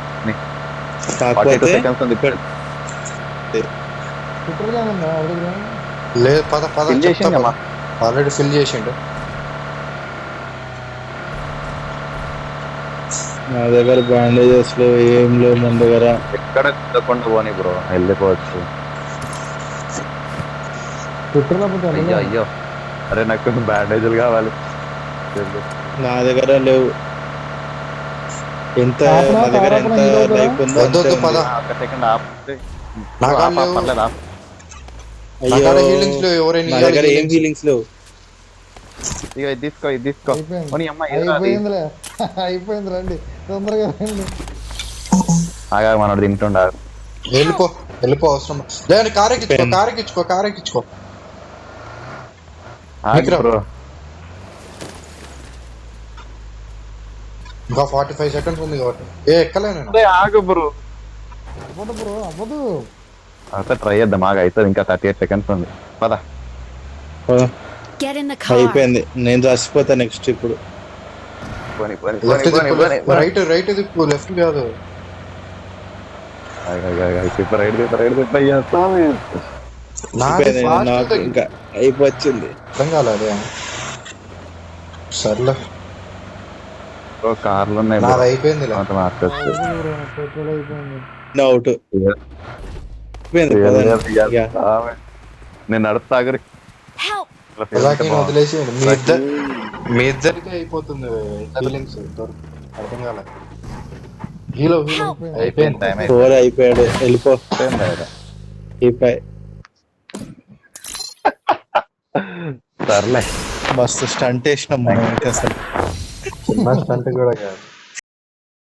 S2: 42 seconds ఉంది.
S9: ట్విట్టర్గా ఉందా అడుగురా.
S3: లేదు పద
S2: ఫిల్ చేసిందమ్మా.
S3: ఆల్రెడీ ఫిల్ చేసిండు.
S4: నా దగ్గర బ్యాండేజెస్ లో ఏం లేవు మన దగ్గర.
S2: ఎక్కడ తిద్దకుండా పోనీ బ్రో, వెళ్ళిపోవచ్చు.
S9: ట్విట్టర్లో
S2: అయ్యో అరే నాకు బ్యాండేజీలు కావాలి.
S4: నా దగ్గర లేవు. ఎంత నా దగ్గర ఎంత లైఫ్ ఉందో
S3: వద్దు పద.
S2: ఒక సెకండ్ ఆపితే
S3: పర్లేదు.
S4: అయ్యో
S3: హీలింగ్స్ లో ఎవరైనా
S4: నా దగ్గర ఏం ఫీలింగ్స్ లేవు.
S2: ఇక ఇది తీసుకో. పోనీ అమ్మ
S9: అయిపోయింది రండి తొందరగా రండి.
S2: ఆగా మనోడు తింటుండ.
S3: వెళ్ళిపో అవసరం లేదు. కారెక్కించుకో.
S2: బ్రో
S3: ఇంకా 45 seconds ఉంది కాబట్టి ఎక్కలేను.
S2: ఆగు బ్రో.
S9: అవ్వదు.
S2: ట్రై చేద్దాం. ఆగా అవుతుంది. ఇంకా 38 seconds ఉంది. పద.
S1: Get in the car.
S4: అయిపోయింది. నేను చచ్చిపోతా నెక్స్ట్. ఇప్పుడు
S3: రైట్ తిప్పు, లెఫ్ట్ కాదు.
S2: రైట్
S3: నాది fast
S4: నాకు ఇంకా అయిపోయింది.
S3: అర్థం కాలేదే. సర్లే
S2: ఓ కార్లు ఉన్నాయి
S3: నాది అయిపోయింది.
S2: మార్చచ్చు.
S9: పెట్రోల్ అయిపోయింది.
S4: అవుట్
S2: నేను నడుపుతా ఆగరి.
S1: Help!
S3: వదిలేసి మీ ఇద్దరికి అయిపోతుంది లింక్స్ అర్థం కాలే. హీలో అయిపోయింది.
S2: టైం
S4: 4 అయిపోయాడు, వెళ్ళిపో.
S2: సర్లే
S4: మస్తు స్టంట్ వేసినాం మనం ఇంకా అసలు.
S3: చిన్న స్టంట్ కూడా కాదు.